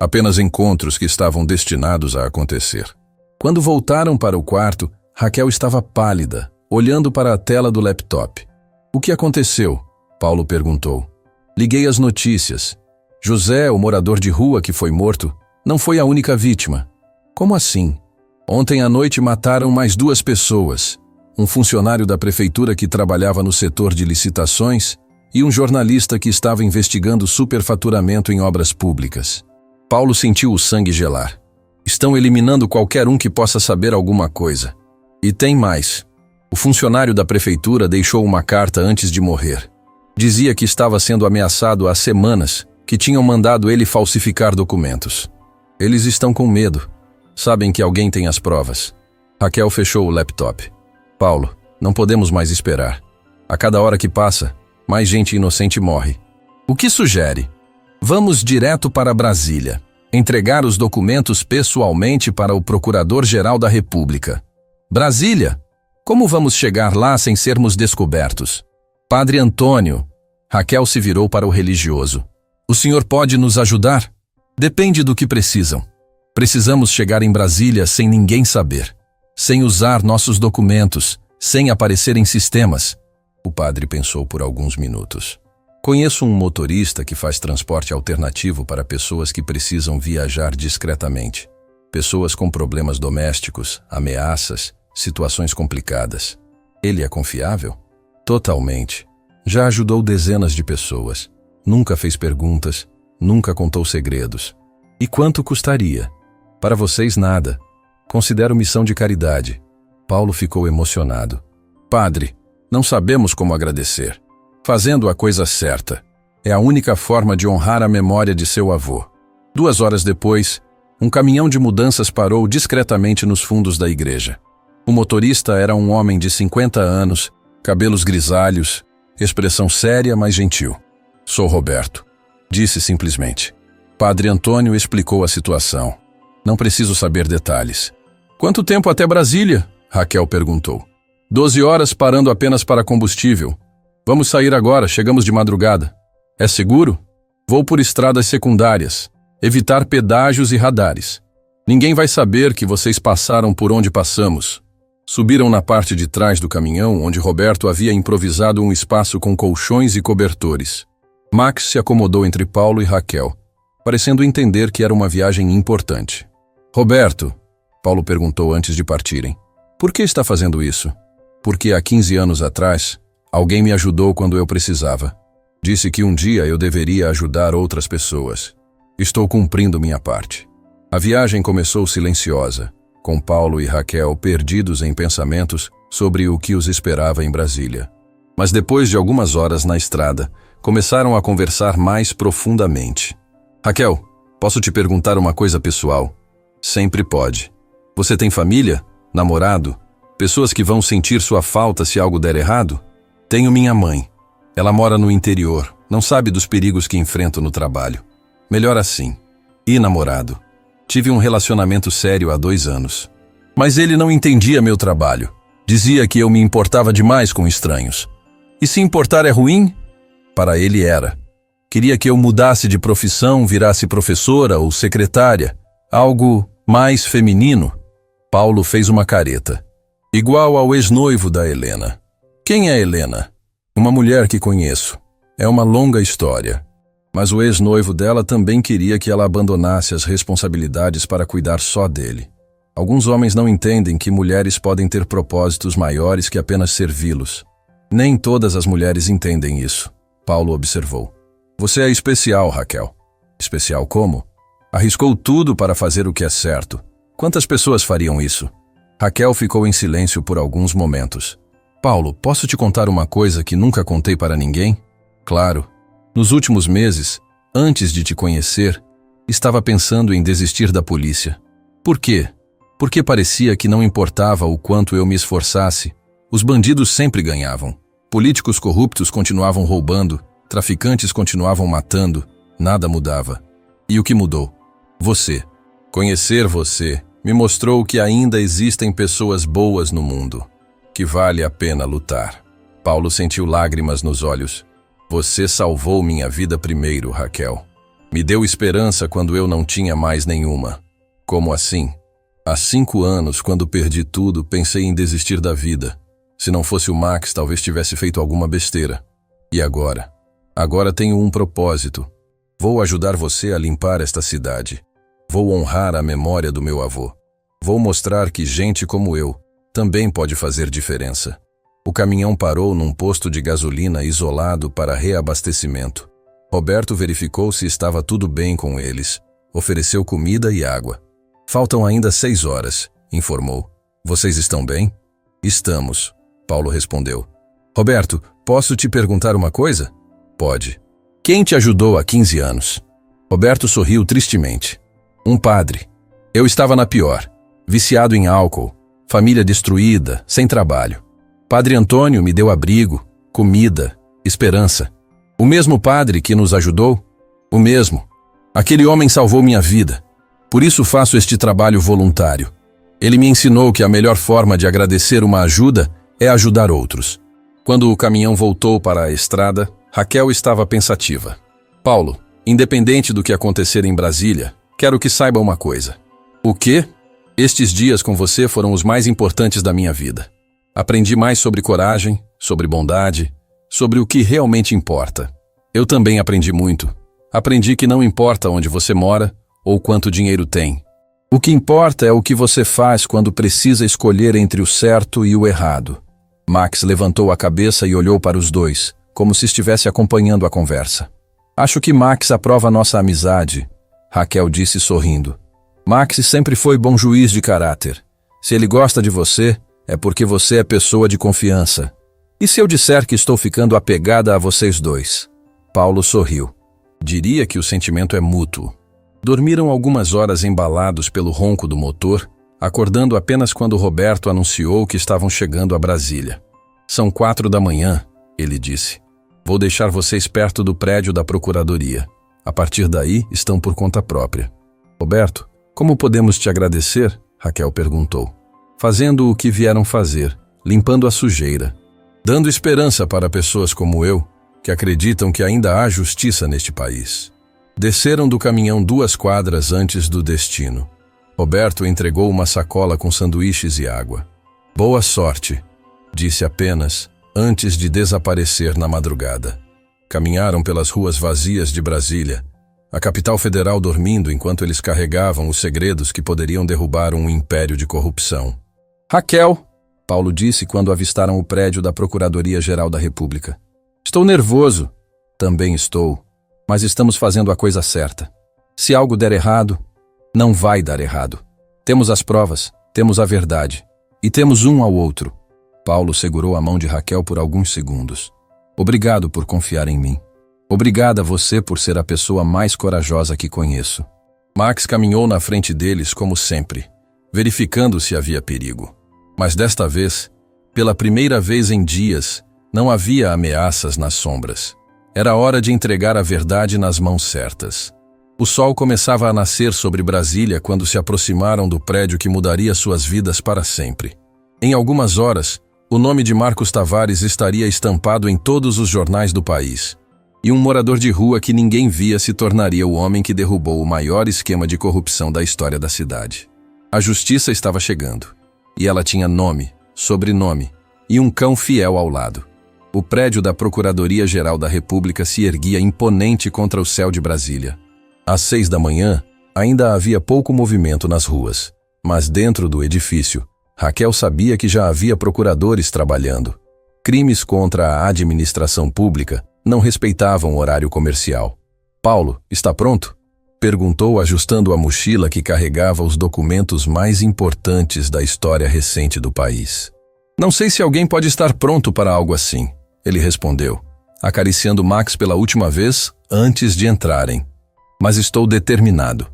Apenas encontros que estavam destinados a acontecer. Quando voltaram para o quarto, Raquel estava pálida, olhando para a tela do laptop. O que aconteceu? Paulo perguntou. Liguei as notícias. José, o morador de rua que foi morto, não foi a única vítima. Como assim? Ontem à noite mataram mais 2 pessoas. Um funcionário da prefeitura que trabalhava no setor de licitações e um jornalista que estava investigando superfaturamento em obras públicas. Paulo sentiu o sangue gelar. Estão eliminando qualquer um que possa saber alguma coisa. E tem mais. O funcionário da prefeitura deixou uma carta antes de morrer. Dizia que estava sendo ameaçado há semanas, que tinham mandado ele falsificar documentos. Eles estão com medo. Sabem que alguém tem as provas. Raquel fechou o laptop. Paulo, não podemos mais esperar. A cada hora que passa, mais gente inocente morre. O que sugere? Vamos direto para Brasília. Entregar os documentos pessoalmente para o Procurador-Geral da República. Brasília? Como vamos chegar lá sem sermos descobertos? Padre Antônio. Raquel se virou para o religioso. O senhor pode nos ajudar? Depende do que precisam. Precisamos chegar em Brasília sem ninguém saber. Sem usar nossos documentos, sem aparecer em sistemas. O padre pensou por alguns minutos. Conheço um motorista que faz transporte alternativo para pessoas que precisam viajar discretamente. Pessoas com problemas domésticos, ameaças, situações complicadas. Ele é confiável? Totalmente. Já ajudou dezenas de pessoas. Nunca fez perguntas, nunca contou segredos. E quanto custaria? Para vocês nada. Considero missão de caridade. Paulo ficou emocionado. Padre, não sabemos como agradecer. Fazendo a coisa certa. É a única forma de honrar a memória de seu avô. 2 horas depois, um caminhão de mudanças parou discretamente nos fundos da igreja. O motorista era um homem de 50 anos, cabelos grisalhos, expressão séria, mas gentil. Sou Roberto, disse simplesmente. Padre Antônio explicou a situação. Não preciso saber detalhes. Quanto tempo até Brasília? Raquel perguntou. 12 horas parando apenas para combustível. Vamos sair agora, chegamos de madrugada. É seguro? Vou por estradas secundárias. Evitar pedágios e radares. Ninguém vai saber que vocês passaram por onde passamos. Subiram na parte de trás do caminhão, onde Roberto havia improvisado um espaço com colchões e cobertores. Max se acomodou entre Paulo e Raquel, parecendo entender que era uma viagem importante. Roberto, Paulo perguntou antes de partirem, por que está fazendo isso? Porque há 15 anos atrás, alguém me ajudou quando eu precisava. Disse que um dia eu deveria ajudar outras pessoas. Estou cumprindo minha parte. A viagem começou silenciosa, com Paulo e Raquel perdidos em pensamentos sobre o que os esperava em Brasília. Mas depois de algumas horas na estrada, começaram a conversar mais profundamente. Raquel, posso te perguntar uma coisa pessoal? Sempre pode. Você tem família? Namorado? Pessoas que vão sentir sua falta se algo der errado? Tenho minha mãe. Ela mora no interior, não sabe dos perigos que enfrento no trabalho. Melhor assim. E namorado? Tive um relacionamento sério há 2 anos. Mas ele não entendia meu trabalho. Dizia que eu me importava demais com estranhos. E se importar é ruim? Para ele era. Queria que eu mudasse de profissão, virasse professora ou secretária. Algo mais feminino. Paulo fez uma careta. Igual ao ex-noivo da Helena. Quem é Helena? Uma mulher que conheço. É uma longa história. Mas o ex-noivo dela também queria que ela abandonasse as responsabilidades para cuidar só dele. Alguns homens não entendem que mulheres podem ter propósitos maiores que apenas servi-los. Nem todas as mulheres entendem isso, Paulo observou. Você é especial, Raquel. Especial como? Arriscou tudo para fazer o que é certo. Quantas pessoas fariam isso? Raquel ficou em silêncio por alguns momentos. Paulo, posso te contar uma coisa que nunca contei para ninguém? Claro. Nos últimos meses, antes de te conhecer, estava pensando em desistir da polícia. Por quê? Porque parecia que não importava o quanto eu me esforçasse. Os bandidos sempre ganhavam. Políticos corruptos continuavam roubando, traficantes continuavam matando, nada mudava. E o que mudou? Você. Conhecer você me mostrou que ainda existem pessoas boas no mundo, que vale a pena lutar. Paulo sentiu lágrimas nos olhos. Você salvou minha vida primeiro, Raquel. Me deu esperança quando eu não tinha mais nenhuma. Como assim? Há 5 anos, quando perdi tudo, pensei em desistir da vida. Se não fosse o Max, talvez tivesse feito alguma besteira. E agora? Agora tenho um propósito. Vou ajudar você a limpar esta cidade. Vou honrar a memória do meu avô. Vou mostrar que gente como eu também pode fazer diferença. O caminhão parou num posto de gasolina isolado para reabastecimento. Roberto verificou se estava tudo bem com eles. Ofereceu comida e água. Faltam ainda 6 horas, informou. Vocês estão bem? Estamos, Paulo respondeu. Roberto, posso te perguntar uma coisa? Pode. Quem te ajudou há 15 anos? Roberto sorriu tristemente. Um padre. Eu estava na pior. Viciado em álcool. Família destruída, sem trabalho. Padre Antônio me deu abrigo, comida, esperança. O mesmo padre que nos ajudou? O mesmo. Aquele homem salvou minha vida. Por isso faço este trabalho voluntário. Ele me ensinou que a melhor forma de agradecer uma ajuda é ajudar outros. Quando o caminhão voltou para a estrada, Raquel estava pensativa. Paulo, independente do que acontecer em Brasília, quero que saiba uma coisa. O quê? Estes dias com você foram os mais importantes da minha vida. Aprendi mais sobre coragem, sobre bondade, sobre o que realmente importa. Eu também aprendi muito. Aprendi que não importa onde você mora ou quanto dinheiro tem. O que importa é o que você faz quando precisa escolher entre o certo e o errado. Max levantou a cabeça e olhou para os dois, como se estivesse acompanhando a conversa. Acho que Max aprova nossa amizade, Raquel disse sorrindo. Max sempre foi bom juiz de caráter. Se ele gosta de você, é porque você é pessoa de confiança. E se eu disser que estou ficando apegada a vocês dois? Paulo sorriu. Diria que o sentimento é mútuo. Dormiram algumas horas embalados pelo ronco do motor, acordando apenas quando Roberto anunciou que estavam chegando a Brasília. São 4 da manhã, ele disse. Vou deixar vocês perto do prédio da Procuradoria. A partir daí, estão por conta própria. Roberto, como podemos te agradecer? Raquel perguntou. Fazendo o que vieram fazer, limpando a sujeira. Dando esperança para pessoas como eu, que acreditam que ainda há justiça neste país. Desceram do caminhão 2 quadras antes do destino. Roberto entregou uma sacola com sanduíches e água. Boa sorte, disse apenas, antes de desaparecer na madrugada. Caminharam pelas ruas vazias de Brasília, a capital federal dormindo enquanto eles carregavam os segredos que poderiam derrubar um império de corrupção. Raquel, Paulo disse quando avistaram o prédio da Procuradoria-Geral da República. Estou nervoso. Também estou. Mas estamos fazendo a coisa certa. Se algo der errado, não vai dar errado. Temos as provas, temos a verdade. E temos um ao outro. Paulo segurou a mão de Raquel por alguns segundos. Obrigado por confiar em mim. Obrigada a você por ser a pessoa mais corajosa que conheço. Max caminhou na frente deles como sempre, verificando se havia perigo. Mas desta vez, pela primeira vez em dias, não havia ameaças nas sombras. Era hora de entregar a verdade nas mãos certas. O sol começava a nascer sobre Brasília quando se aproximaram do prédio que mudaria suas vidas para sempre. Em algumas horas, o nome de Marcos Tavares estaria estampado em todos os jornais do país. E um morador de rua que ninguém via se tornaria o homem que derrubou o maior esquema de corrupção da história da cidade. A justiça estava chegando. E ela tinha nome, sobrenome e um cão fiel ao lado. O prédio da Procuradoria-Geral da República se erguia imponente contra o céu de Brasília. Às 6 da manhã, ainda havia pouco movimento nas ruas, mas dentro do edifício, Raquel sabia que já havia procuradores trabalhando. Crimes contra a administração pública não respeitavam o horário comercial. Paulo, está pronto? Perguntou ajustando a mochila que carregava os documentos mais importantes da história recente do país. Não sei se alguém pode estar pronto para algo assim. Ele respondeu, acariciando Max pela última vez antes de entrarem. Mas estou determinado.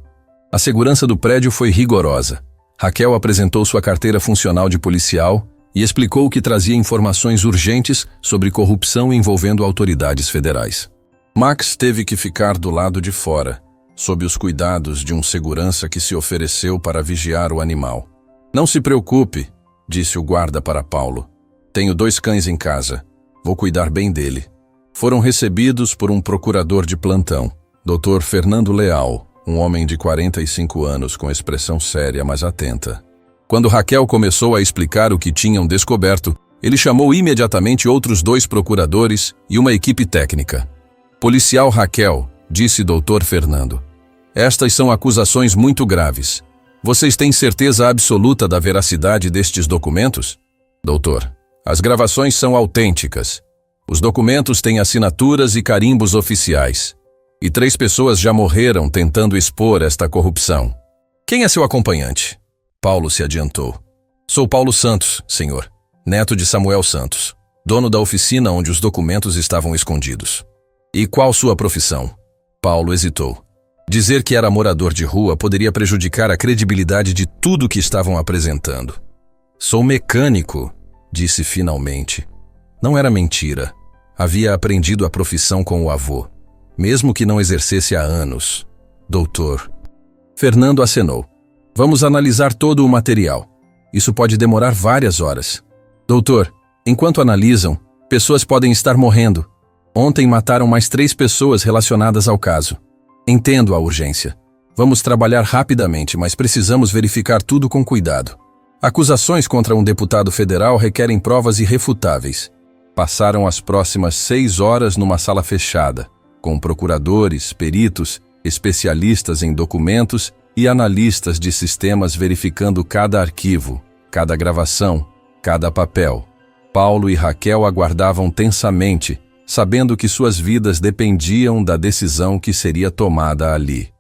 A segurança do prédio foi rigorosa. Raquel apresentou sua carteira funcional de policial e explicou que trazia informações urgentes sobre corrupção envolvendo autoridades federais. Max teve que ficar do lado de fora, sob os cuidados de um segurança que se ofereceu para vigiar o animal. Não se preocupe, disse o guarda para Paulo. Tenho 2 cães em casa. Vou cuidar bem dele. Foram recebidos por um procurador de plantão, Dr. Fernando Leal, um homem de 45 anos com expressão séria, mas atenta. Quando Raquel começou a explicar o que tinham descoberto, ele chamou imediatamente outros 2 procuradores e uma equipe técnica. Policial Raquel, disse Dr. Fernando. Estas são acusações muito graves. Vocês têm certeza absoluta da veracidade destes documentos? Doutor, as gravações são autênticas. Os documentos têm assinaturas e carimbos oficiais. E 3 pessoas já morreram tentando expor esta corrupção. Quem é seu acompanhante? Paulo se adiantou. Sou Paulo Santos, senhor, neto de Samuel Santos, dono da oficina onde os documentos estavam escondidos. E qual sua profissão? Paulo hesitou. Dizer que era morador de rua poderia prejudicar a credibilidade de tudo que estavam apresentando. Sou mecânico, disse finalmente. Não era mentira. Havia aprendido a profissão com o avô. mesmo que não exercesse há anos. Doutor. Fernando acenou. Vamos analisar todo o material. Isso pode demorar várias horas. Doutor, enquanto analisam, pessoas podem estar morrendo. Ontem mataram mais 3 pessoas relacionadas ao caso. Entendo a urgência. Vamos trabalhar rapidamente, mas precisamos verificar tudo com cuidado. Acusações contra um deputado federal requerem provas irrefutáveis. Passaram as próximas 6 horas numa sala fechada, com procuradores, peritos, especialistas em documentos e analistas de sistemas verificando cada arquivo, cada gravação, cada papel. Paulo e Raquel aguardavam tensamente, sabendo que suas vidas dependiam da decisão que seria tomada ali.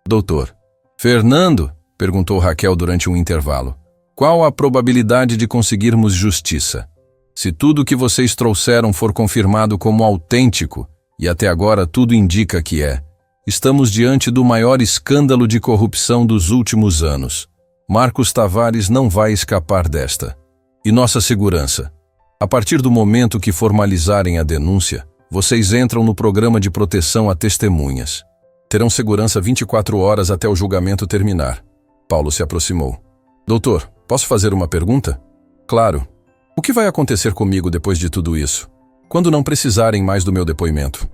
Doutor. Fernando, perguntou Raquel durante um intervalo, qual a probabilidade de conseguirmos justiça? Se tudo o que vocês trouxeram for confirmado como autêntico, e até agora tudo indica que é, estamos diante do maior escândalo de corrupção dos últimos anos. Marcos Tavares não vai escapar desta. E nossa segurança? A partir do momento que formalizarem a denúncia, vocês entram no programa de proteção a testemunhas. Terão segurança 24 horas até o julgamento terminar. Paulo se aproximou. Doutor, posso fazer uma pergunta? Claro. O que vai acontecer comigo depois de tudo isso? Quando não precisarem mais do meu depoimento?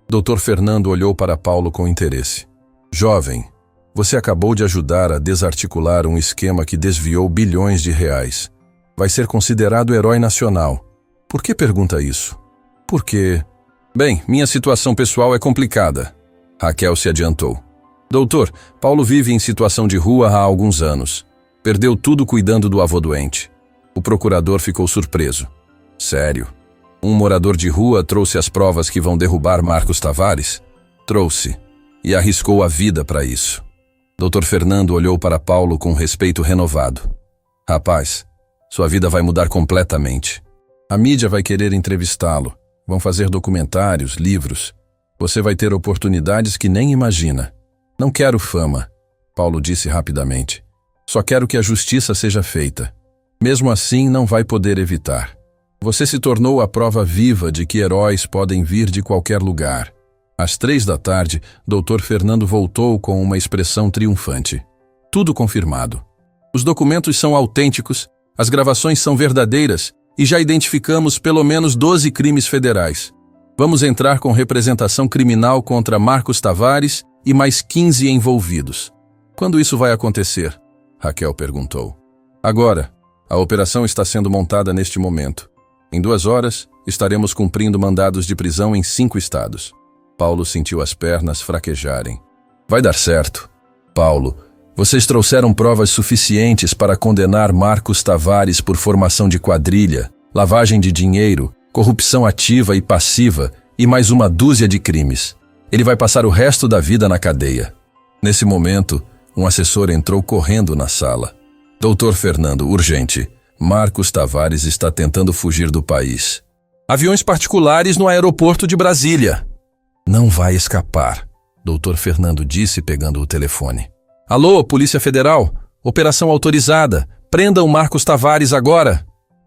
Doutor Fernando olhou para Paulo com interesse. Jovem, você acabou de ajudar a desarticular um esquema que desviou bilhões de reais. Vai ser considerado herói nacional. Por que pergunta isso? Porque... Bem, minha situação pessoal é complicada. Raquel se adiantou. Doutor, Paulo vive em situação de rua há alguns anos. Perdeu tudo cuidando do avô doente. O procurador ficou surpreso. Sério? Um morador de rua trouxe as provas que vão derrubar Marcos Tavares? Trouxe. E arriscou a vida para isso. Dr. Fernando olhou para Paulo com respeito renovado. Rapaz, sua vida vai mudar completamente. A mídia vai querer entrevistá-lo. Vão fazer documentários, livros. Você vai ter oportunidades que nem imagina. Não quero fama, Paulo disse rapidamente. Só quero que a justiça seja feita. Mesmo assim, não vai poder evitar. Você se tornou a prova viva de que heróis podem vir de qualquer lugar. Às 3 da tarde, Dr. Fernando voltou com uma expressão triunfante. Tudo confirmado. Os documentos são autênticos, as gravações são verdadeiras e já identificamos pelo menos 12 crimes federais. Vamos entrar com representação criminal contra Marcos Tavares e mais 15 envolvidos. Quando isso vai acontecer? Raquel perguntou. Agora. A operação está sendo montada neste momento. Em 2 horas, estaremos cumprindo mandados de prisão em 5 estados. Paulo sentiu as pernas fraquejarem. Vai dar certo. Paulo, vocês trouxeram provas suficientes para condenar Marcos Tavares por formação de quadrilha, lavagem de dinheiro, corrupção ativa e passiva e mais uma dúzia de crimes. Ele vai passar o resto da vida na cadeia. Nesse momento, um assessor entrou correndo na sala. Doutor Fernando, urgente. Marcos Tavares está tentando fugir do país. Aviões particulares no aeroporto de Brasília. Não vai escapar, Doutor Fernando disse pegando o telefone. Alô, Polícia Federal? Operação autorizada. Prendam Marcos Tavares agora.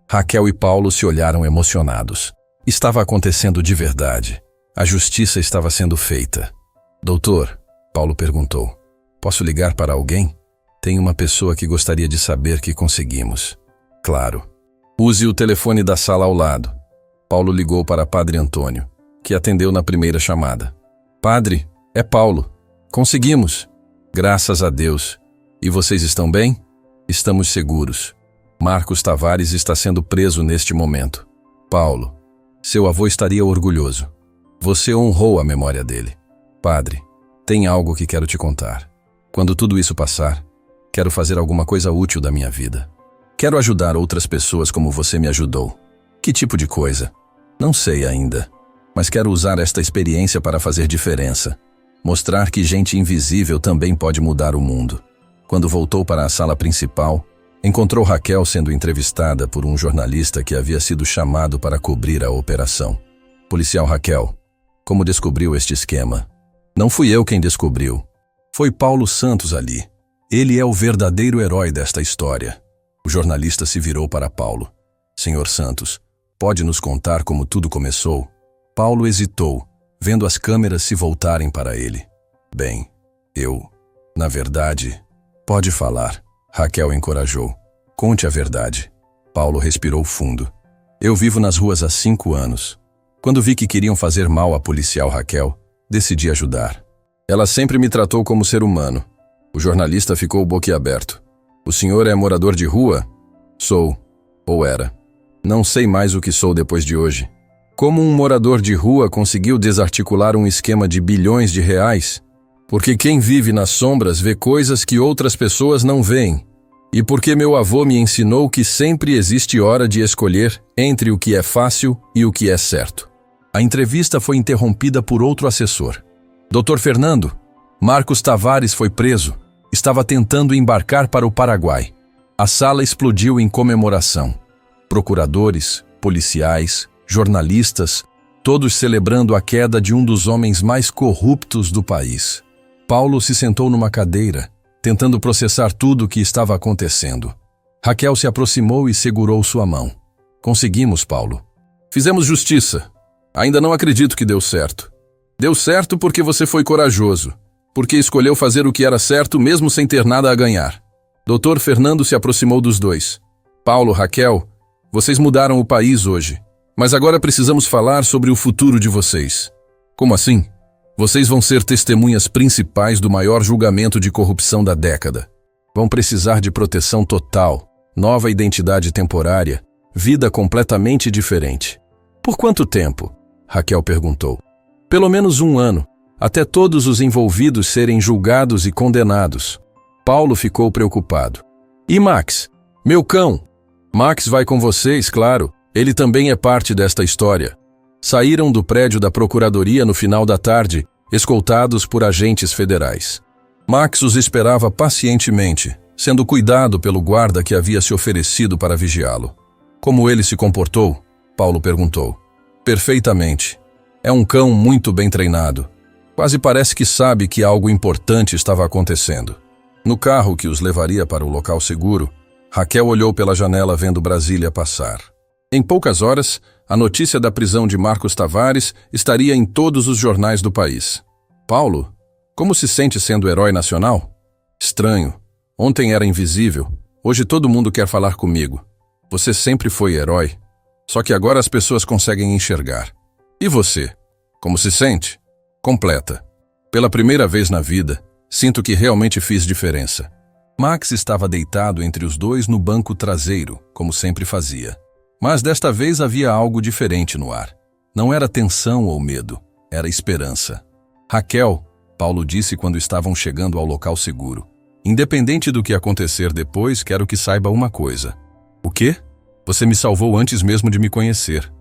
Raquel e Paulo se olharam emocionados. Estava acontecendo de verdade. A justiça estava sendo feita. Doutor, Paulo perguntou, posso ligar para alguém? Tem uma pessoa que gostaria de saber que conseguimos. Claro. Use o telefone da sala ao lado. Paulo ligou para Padre Antônio, que atendeu na primeira chamada. Padre, é Paulo. Conseguimos. Graças a Deus. E vocês estão bem? Estamos seguros. Marcos Tavares está sendo preso neste momento. Paulo, seu avô estaria orgulhoso. Você honrou a memória dele. Padre, tem algo que quero te contar. Quando tudo isso passar, quero fazer alguma coisa útil da minha vida. Quero ajudar outras pessoas como você me ajudou. Que tipo de coisa? Não sei ainda, mas quero usar esta experiência para fazer diferença. Mostrar que gente invisível também pode mudar o mundo. Quando voltou para a sala principal, encontrou Raquel sendo entrevistada por um jornalista que havia sido chamado para cobrir a operação. Policial Raquel, como descobriu este esquema? Não fui eu quem descobriu. Foi Paulo Santos ali. Ele é o verdadeiro herói desta história. O jornalista se virou para Paulo. Senhor Santos, pode nos contar como tudo começou? Paulo hesitou, vendo as câmeras se voltarem para ele. Bem, na verdade... Pode falar, Raquel encorajou. Conte a verdade. Paulo respirou fundo. Eu vivo nas ruas há 5 anos. Quando vi que queriam fazer mal à policial Raquel, decidi ajudar. Ela sempre me tratou como ser humano. O jornalista ficou boquiaberto. O senhor é morador de rua? Sou. Ou era. Não sei mais o que sou depois de hoje. Como um morador de rua conseguiu desarticular um esquema de bilhões de reais? Porque quem vive nas sombras vê coisas que outras pessoas não veem. E porque meu avô me ensinou que sempre existe hora de escolher entre o que é fácil e o que é certo. A entrevista foi interrompida por outro assessor. Dr. Fernando, Marcos Tavares foi preso. Estava tentando embarcar para o Paraguai. A sala explodiu em comemoração. Procuradores, policiais, jornalistas, todos celebrando a queda de um dos homens mais corruptos do país. Paulo se sentou numa cadeira, tentando processar tudo o que estava acontecendo. Raquel se aproximou e segurou sua mão. Conseguimos, Paulo. Fizemos justiça. Ainda não acredito que deu certo. Deu certo porque você foi corajoso, porque escolheu fazer o que era certo mesmo sem ter nada a ganhar. Dr. Fernando se aproximou dos dois. Paulo, Raquel, vocês mudaram o país hoje, mas agora precisamos falar sobre o futuro de vocês. Como assim? Vocês vão ser testemunhas principais do maior julgamento de corrupção da década. Vão precisar de proteção total, nova identidade temporária, vida completamente diferente. Por quanto tempo? Raquel perguntou. Pelo menos 1 ano, até todos os envolvidos serem julgados e condenados. Paulo ficou preocupado. E Max? Meu cão? Max vai com vocês, claro. Ele também é parte desta história. Saíram do prédio da Procuradoria no final da tarde, escoltados por agentes federais. Max os esperava pacientemente, sendo cuidado pelo guarda que havia se oferecido para vigiá-lo. Como ele se comportou? Paulo perguntou. Perfeitamente. É um cão muito bem treinado. Quase parece que sabe que algo importante estava acontecendo. No carro que os levaria para o local seguro, Raquel olhou pela janela vendo Brasília passar. Em poucas horas, a notícia da prisão de Marcos Tavares estaria em todos os jornais do país. Paulo, como se sente sendo herói nacional? Estranho. Ontem era invisível. Hoje todo mundo quer falar comigo. Você sempre foi herói. Só que agora as pessoas conseguem enxergar. E você? Como se sente? Completa. Pela primeira vez na vida, sinto que realmente fiz diferença. Max estava deitado entre os dois no banco traseiro, como sempre fazia. Mas desta vez havia algo diferente no ar. Não era tensão ou medo, era esperança. Raquel, Paulo disse quando estavam chegando ao local seguro. Independente do que acontecer depois, quero que saiba uma coisa. O quê? Você me salvou antes mesmo de me conhecer.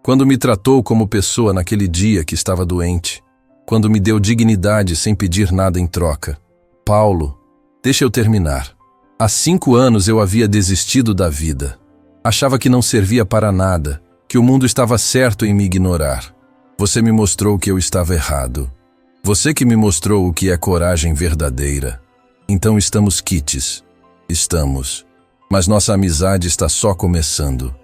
Quando me tratou como pessoa naquele dia que estava doente. Quando me deu dignidade sem pedir nada em troca. Paulo, deixa eu terminar. Há 5 anos eu havia desistido da vida. Achava que não servia para nada, que o mundo estava certo em me ignorar. Você me mostrou que eu estava errado. Você que me mostrou o que é coragem verdadeira. Então estamos quites. Estamos. Mas nossa amizade está só começando.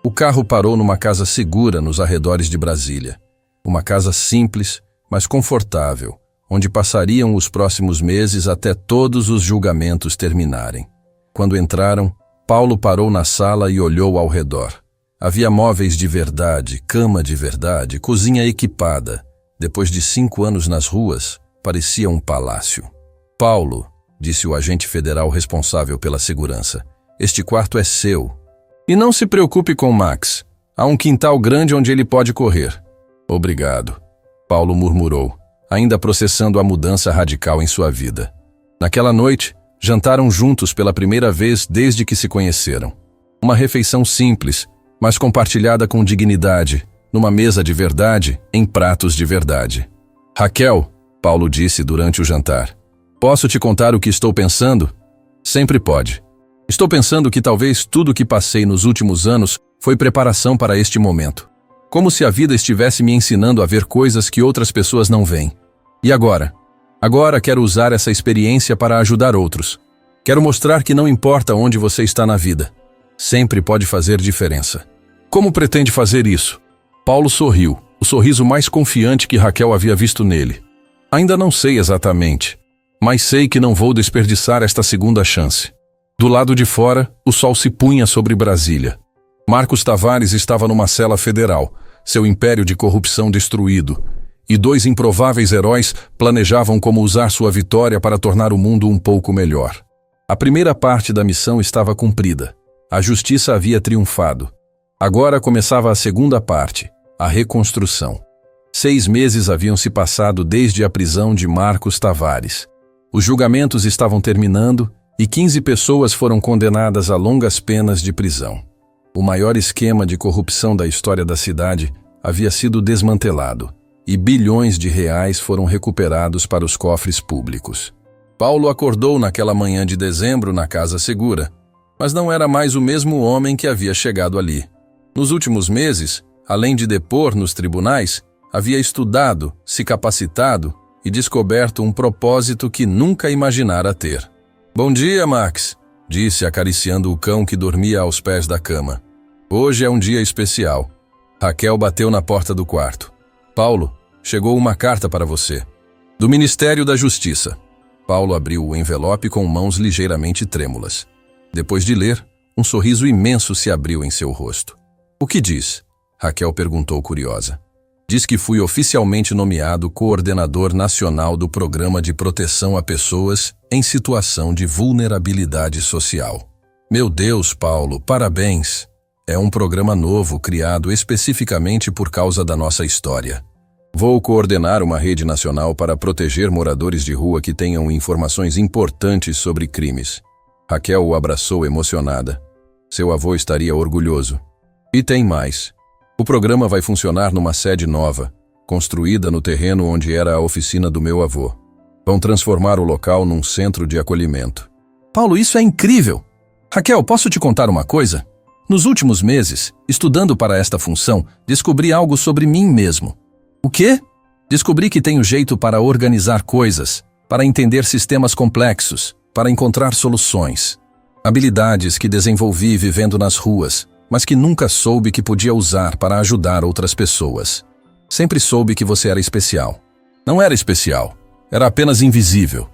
O carro parou numa casa segura nos arredores de Brasília. Uma casa simples, mas confortável, onde passariam os próximos meses até todos os julgamentos terminarem. Quando entraram, Paulo parou na sala e olhou ao redor. Havia móveis de verdade, cama de verdade, cozinha equipada. Depois de 5 anos nas ruas, parecia um palácio. Paulo, disse o agente federal responsável pela segurança, este quarto é seu. E não se preocupe com Max. Há um quintal grande onde ele pode correr. Obrigado, Paulo murmurou, ainda processando a mudança radical em sua vida. Naquela noite, jantaram juntos pela primeira vez desde que se conheceram. Uma refeição simples, mas compartilhada com dignidade, numa mesa de verdade, em pratos de verdade. Raquel, Paulo disse durante o jantar, posso te contar o que estou pensando? Sempre pode. Estou pensando que talvez tudo o que passei nos últimos anos foi preparação para este momento. Como se a vida estivesse me ensinando a ver coisas que outras pessoas não veem. E agora? Agora quero usar essa experiência para ajudar outros. Quero mostrar que não importa onde você está na vida. Sempre pode fazer diferença. Como pretende fazer isso? Paulo sorriu, o sorriso mais confiante que Raquel havia visto nele. Ainda não sei exatamente, mas sei que não vou desperdiçar esta segunda chance. Do lado de fora, o sol se punha sobre Brasília. Marcos Tavares estava numa cela federal, seu império de corrupção destruído, e dois improváveis heróis planejavam como usar sua vitória para tornar o mundo um pouco melhor. A primeira parte da missão estava cumprida. A justiça havia triunfado. Agora começava a segunda parte, a reconstrução. 6 meses haviam se passado desde a prisão de Marcos Tavares. Os julgamentos estavam terminando e 15 pessoas foram condenadas a longas penas de prisão. O maior esquema de corrupção da história da cidade havia sido desmantelado e bilhões de reais foram recuperados para os cofres públicos. Paulo acordou naquela manhã de dezembro na Casa Segura, mas não era mais o mesmo homem que havia chegado ali. Nos últimos meses, além de depor nos tribunais, havia estudado, se capacitado e descoberto um propósito que nunca imaginara ter. "Bom dia, Max", disse acariciando o cão que dormia aos pés da cama. "Hoje é um dia especial." Raquel bateu na porta do quarto. "Paulo, chegou uma carta para você." "Do Ministério da Justiça." Paulo abriu o envelope com mãos ligeiramente trêmulas. Depois de ler, um sorriso imenso se abriu em seu rosto. "O que diz?" Raquel perguntou curiosa. "Diz que fui oficialmente nomeado coordenador nacional do Programa de Proteção a Pessoas em Situação de Vulnerabilidade Social." "Meu Deus, Paulo, parabéns! É um programa novo criado especificamente por causa da nossa história. Vou coordenar uma rede nacional para proteger moradores de rua que tenham informações importantes sobre crimes." Raquel o abraçou emocionada. Seu avô estaria orgulhoso. "E tem mais. O programa vai funcionar numa sede nova, construída no terreno onde era a oficina do meu avô. Vão transformar o local num centro de acolhimento." "Paulo, isso é incrível! Raquel, posso te contar uma coisa? Nos últimos meses, estudando para esta função, descobri algo sobre mim mesmo." "O quê?" "Descobri que tenho jeito para organizar coisas, para entender sistemas complexos, para encontrar soluções. Habilidades que desenvolvi vivendo nas ruas, mas que nunca soube que podia usar para ajudar outras pessoas. Sempre soube que você era especial." "Não era especial, era apenas invisível.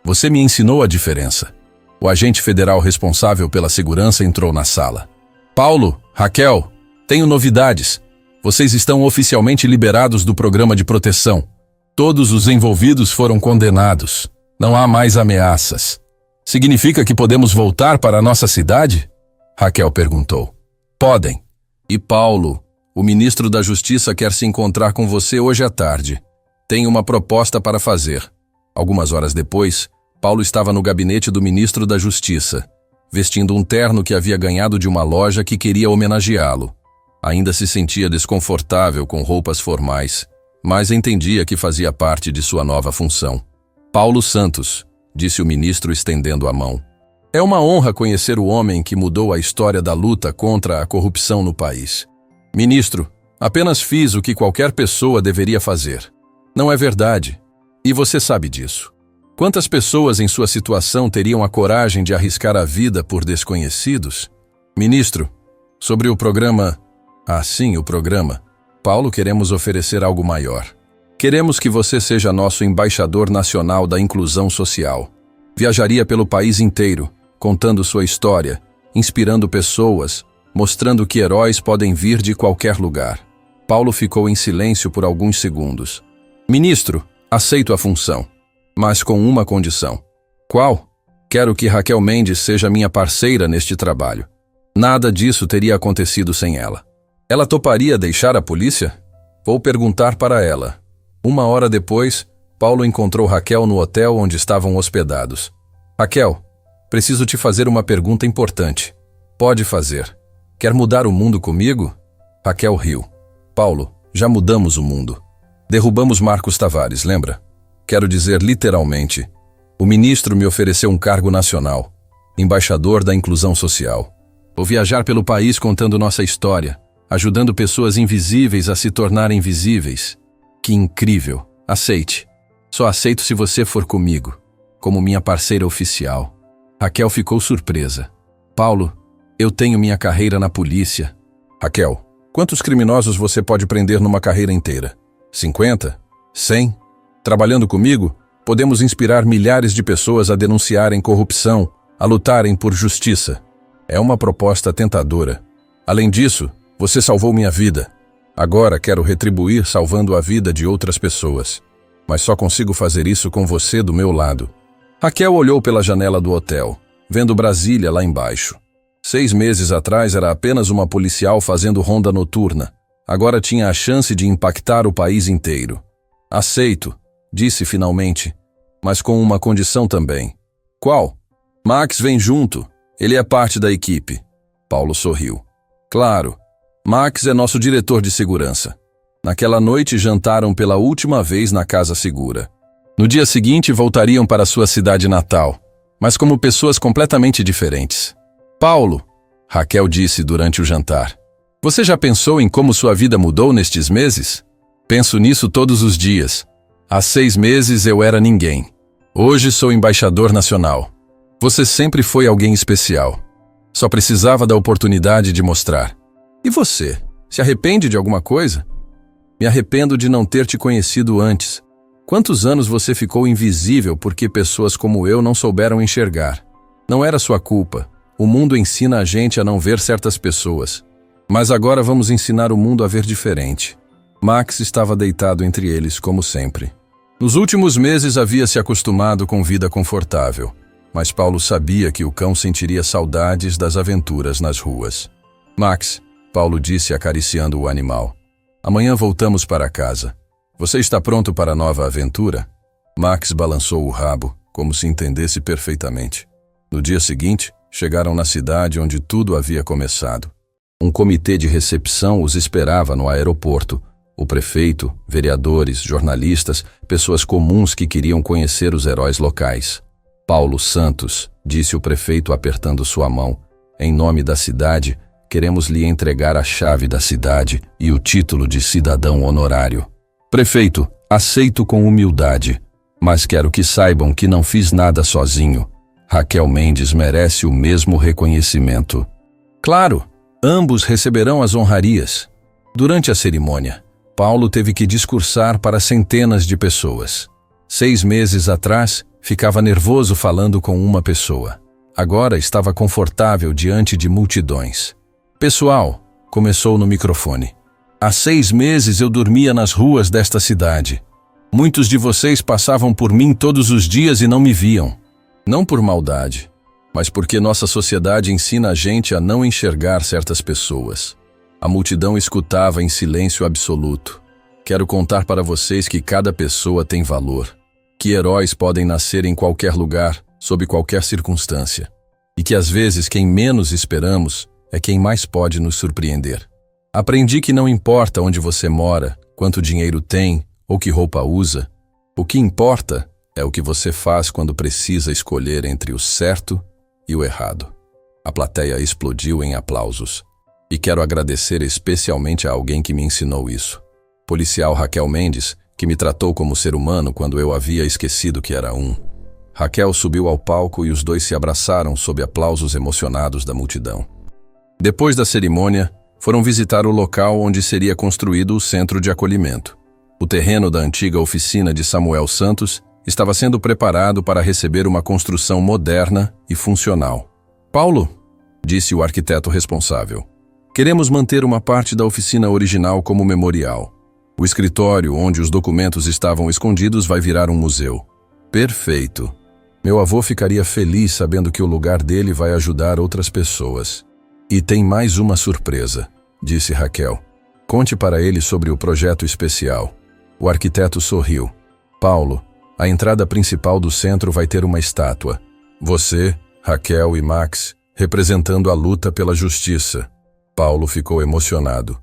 Você me ensinou a diferença." O agente federal responsável pela segurança entrou na sala. "Paulo, Raquel, tenho novidades. Vocês estão oficialmente liberados do programa de proteção. Todos os envolvidos foram condenados. Não há mais ameaças." "Significa que podemos voltar para a nossa cidade?" Raquel perguntou. "Podem. E Paulo, o ministro da Justiça quer se encontrar com você hoje à tarde. Tem uma proposta para fazer." Algumas horas depois, Paulo estava no gabinete do ministro da Justiça, vestindo um terno que havia ganhado de uma loja que queria homenageá-lo. Ainda se sentia desconfortável com roupas formais, mas entendia que fazia parte de sua nova função. "Paulo Santos", disse o ministro estendendo a mão. "É uma honra conhecer o homem que mudou a história da luta contra a corrupção no país." "Ministro, apenas fiz o que qualquer pessoa deveria fazer." "Não é verdade. E você sabe disso. Quantas pessoas em sua situação teriam a coragem de arriscar a vida por desconhecidos?" "Ministro, sobre o programa..." "Ah, sim, o programa. Paulo, queremos oferecer algo maior. Queremos que você seja nosso embaixador nacional da inclusão social. Viajaria pelo país inteiro, contando sua história, inspirando pessoas, mostrando que heróis podem vir de qualquer lugar." Paulo ficou em silêncio por alguns segundos. "Ministro, aceito a função, mas com uma condição." "Qual?" "Quero que Raquel Mendes seja minha parceira neste trabalho. Nada disso teria acontecido sem ela." "Ela toparia deixar a polícia?" "Vou perguntar para ela." 1 hora depois, Paulo encontrou Raquel no hotel onde estavam hospedados. "Raquel, preciso te fazer uma pergunta importante." "Pode fazer." "Quer mudar o mundo comigo?" Raquel riu. "Paulo, já mudamos o mundo. Derrubamos Marcos Tavares, lembra? Quero dizer literalmente. O ministro me ofereceu um cargo nacional, embaixador da inclusão social. Vou viajar pelo país contando nossa história, ajudando pessoas invisíveis a se tornarem visíveis. Que incrível! Aceite. Só aceito se você for comigo, como minha parceira oficial." Raquel ficou surpresa. "Paulo, eu tenho minha carreira na polícia." "Raquel, Quantos criminosos você pode prender numa carreira inteira? 50? 100? Trabalhando comigo, podemos inspirar milhares de pessoas a denunciarem corrupção, a lutarem por justiça. É uma proposta tentadora. Além disso, você salvou minha vida. Agora quero retribuir salvando a vida de outras pessoas. Mas só consigo fazer isso com você do meu lado. Raquel olhou pela janela do hotel, vendo Brasília lá embaixo. 6 meses atrás era apenas uma policial fazendo ronda noturna. Agora tinha a chance de impactar o país inteiro. Aceito, disse finalmente, mas com uma condição também. Qual? Max vem junto. Ele é parte da equipe. Paulo sorriu. Claro, Max é nosso diretor de segurança. Naquela noite jantaram pela última vez na Casa Segura. No dia seguinte voltariam para sua cidade natal, mas como pessoas completamente diferentes. Paulo, Raquel disse durante o jantar, você já pensou em como sua vida mudou nestes meses? Penso nisso todos os dias. Há 6 meses eu era ninguém. Hoje sou embaixador nacional. Você sempre foi alguém especial. Só precisava da oportunidade de mostrar. E você? Se arrepende de alguma coisa? Me arrependo de não ter te conhecido antes. Quantos anos você ficou invisível porque pessoas como eu não souberam enxergar? Não era sua culpa. O mundo ensina a gente a não ver certas pessoas. Mas agora vamos ensinar o mundo a ver diferente. Max estava deitado entre eles, como sempre. Nos últimos meses havia se acostumado com vida confortável, mas Paulo sabia que o cão sentiria saudades das aventuras nas ruas. Max, Paulo disse acariciando o animal, amanhã voltamos para casa. Você está pronto para a nova aventura? Max balançou o rabo, como se entendesse perfeitamente. No dia seguinte, chegaram na cidade onde tudo havia começado. Um comitê de recepção os esperava no aeroporto. O prefeito, vereadores, jornalistas, pessoas comuns que queriam conhecer os heróis locais. Paulo Santos, disse o prefeito apertando sua mão, em nome da cidade, queremos lhe entregar a chave da cidade e o título de cidadão honorário. Prefeito, aceito com humildade, mas quero que saibam que não fiz nada sozinho. Raquel Mendes merece o mesmo reconhecimento. Claro, ambos receberão as honrarias. Durante a cerimônia, Paulo teve que discursar para centenas de pessoas. 6 meses atrás, ficava nervoso falando com uma pessoa. Agora estava confortável diante de multidões. Pessoal, começou no microfone. Há 6 meses eu dormia nas ruas desta cidade. Muitos de vocês passavam por mim todos os dias e não me viam. Não por maldade, mas porque nossa sociedade ensina a gente a não enxergar certas pessoas. A multidão escutava em silêncio absoluto. Quero contar para vocês que cada pessoa tem valor, que heróis podem nascer em qualquer lugar, sob qualquer circunstância, e que às vezes quem menos esperamos é quem mais pode nos surpreender. Aprendi que não importa onde você mora, quanto dinheiro tem ou que roupa usa, o que importa é o que você faz quando precisa escolher entre o certo e o errado. A plateia explodiu em aplausos. E quero agradecer especialmente a alguém que me ensinou isso. Policial Raquel Mendes, que me tratou como ser humano quando eu havia esquecido que era um. Raquel subiu ao palco e os dois se abraçaram sob aplausos emocionados da multidão. Depois da cerimônia, foram visitar o local onde seria construído o centro de acolhimento. O terreno da antiga oficina de Samuel Santos estava sendo preparado para receber uma construção moderna e funcional. Paulo, disse o arquiteto responsável, queremos manter uma parte da oficina original como memorial. O escritório onde os documentos estavam escondidos vai virar um museu. Perfeito. Meu avô ficaria feliz sabendo que o lugar dele vai ajudar outras pessoas. E tem mais uma surpresa, disse Raquel. Conte para ele sobre o projeto especial. O arquiteto sorriu. Paulo, a entrada principal do centro vai ter uma estátua. Você, Raquel e Max, representando a luta pela justiça. Paulo ficou emocionado.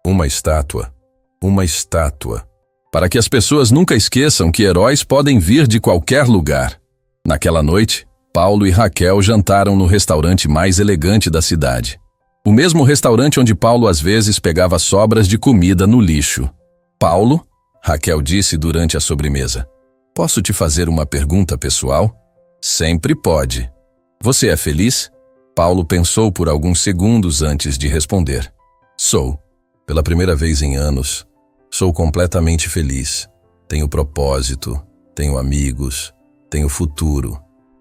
Uma estátua. Uma estátua. Para que as pessoas nunca esqueçam que heróis podem vir de qualquer lugar. Naquela noite, Paulo e Raquel jantaram no restaurante mais elegante da cidade. O mesmo restaurante onde Paulo às vezes pegava sobras de comida no lixo. Paulo, Raquel disse durante a sobremesa, posso te fazer uma pergunta pessoal? Sempre pode. Você é feliz? Paulo pensou por alguns segundos antes de responder. Sou. Pela primeira vez em anos, sou completamente feliz. Tenho propósito, tenho amigos, tenho futuro.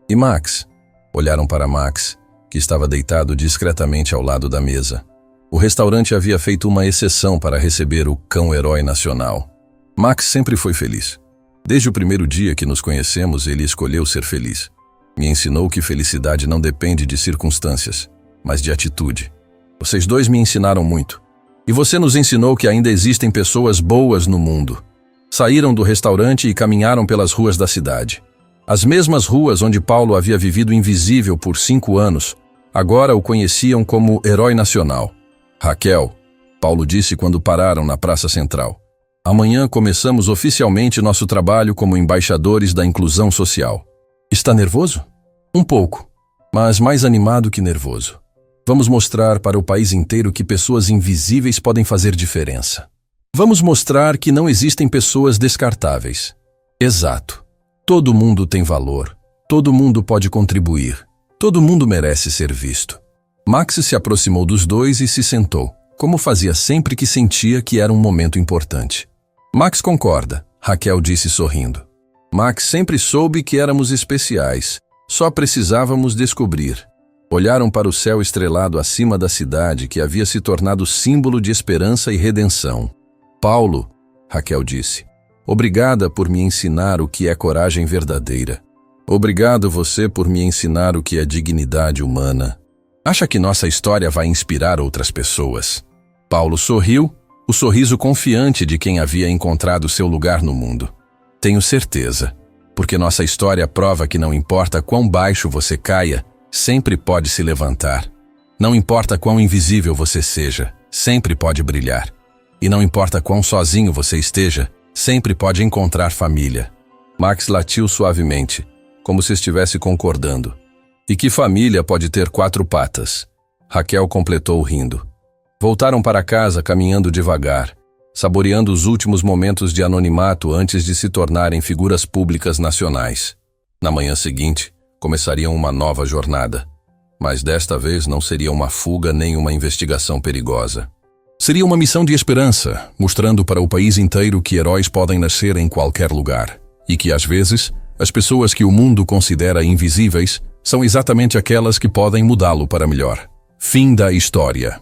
E Max? Olharam para Max, que estava deitado discretamente ao lado da mesa. O restaurante havia feito uma exceção para receber o cão-herói nacional. Max sempre foi feliz. Desde o primeiro dia que nos conhecemos, ele escolheu ser feliz. Me ensinou que felicidade não depende de circunstâncias, mas de atitude. Vocês dois me ensinaram muito. E você nos ensinou que ainda existem pessoas boas no mundo. Saíram do restaurante e caminharam pelas ruas da cidade. As mesmas ruas onde Paulo havia vivido invisível por 5 anos, agora o conheciam como herói nacional. Raquel, Paulo disse quando pararam na Praça Central. Amanhã começamos oficialmente nosso trabalho como embaixadores da inclusão social. Está nervoso? Um pouco, mas mais animado que nervoso. Vamos mostrar para o país inteiro que pessoas invisíveis podem fazer diferença. Vamos mostrar que não existem pessoas descartáveis. Exato. Todo mundo tem valor. Todo mundo pode contribuir. Todo mundo merece ser visto. Max se aproximou dos dois e se sentou, como fazia sempre que sentia que era um momento importante. Max concorda, Raquel disse sorrindo. Max sempre soube que éramos especiais. Só precisávamos descobrir. Olharam para o céu estrelado acima da cidade que havia se tornado símbolo de esperança e redenção. Paulo, Raquel disse, obrigada por me ensinar o que é coragem verdadeira. Obrigado você por me ensinar o que é dignidade humana. Acha que nossa história vai inspirar outras pessoas? Paulo sorriu, o sorriso confiante de quem havia encontrado seu lugar no mundo. Tenho certeza, porque nossa história prova que não importa quão baixo você caia, sempre pode se levantar. Não importa quão invisível você seja, sempre pode brilhar. E não importa quão sozinho você esteja, sempre pode encontrar família. Max latiu suavemente, como se estivesse concordando. E que família pode ter 4 patas? Raquel completou rindo. Voltaram para casa caminhando devagar, saboreando os últimos momentos de anonimato antes de se tornarem figuras públicas nacionais. Na manhã seguinte, começariam uma nova jornada. Mas desta vez não seria uma fuga nem uma investigação perigosa. Seria uma missão de esperança, mostrando para o país inteiro que heróis podem nascer em qualquer lugar. E que, às vezes, as pessoas que o mundo considera invisíveis são exatamente aquelas que podem mudá-lo para melhor. Fim da história.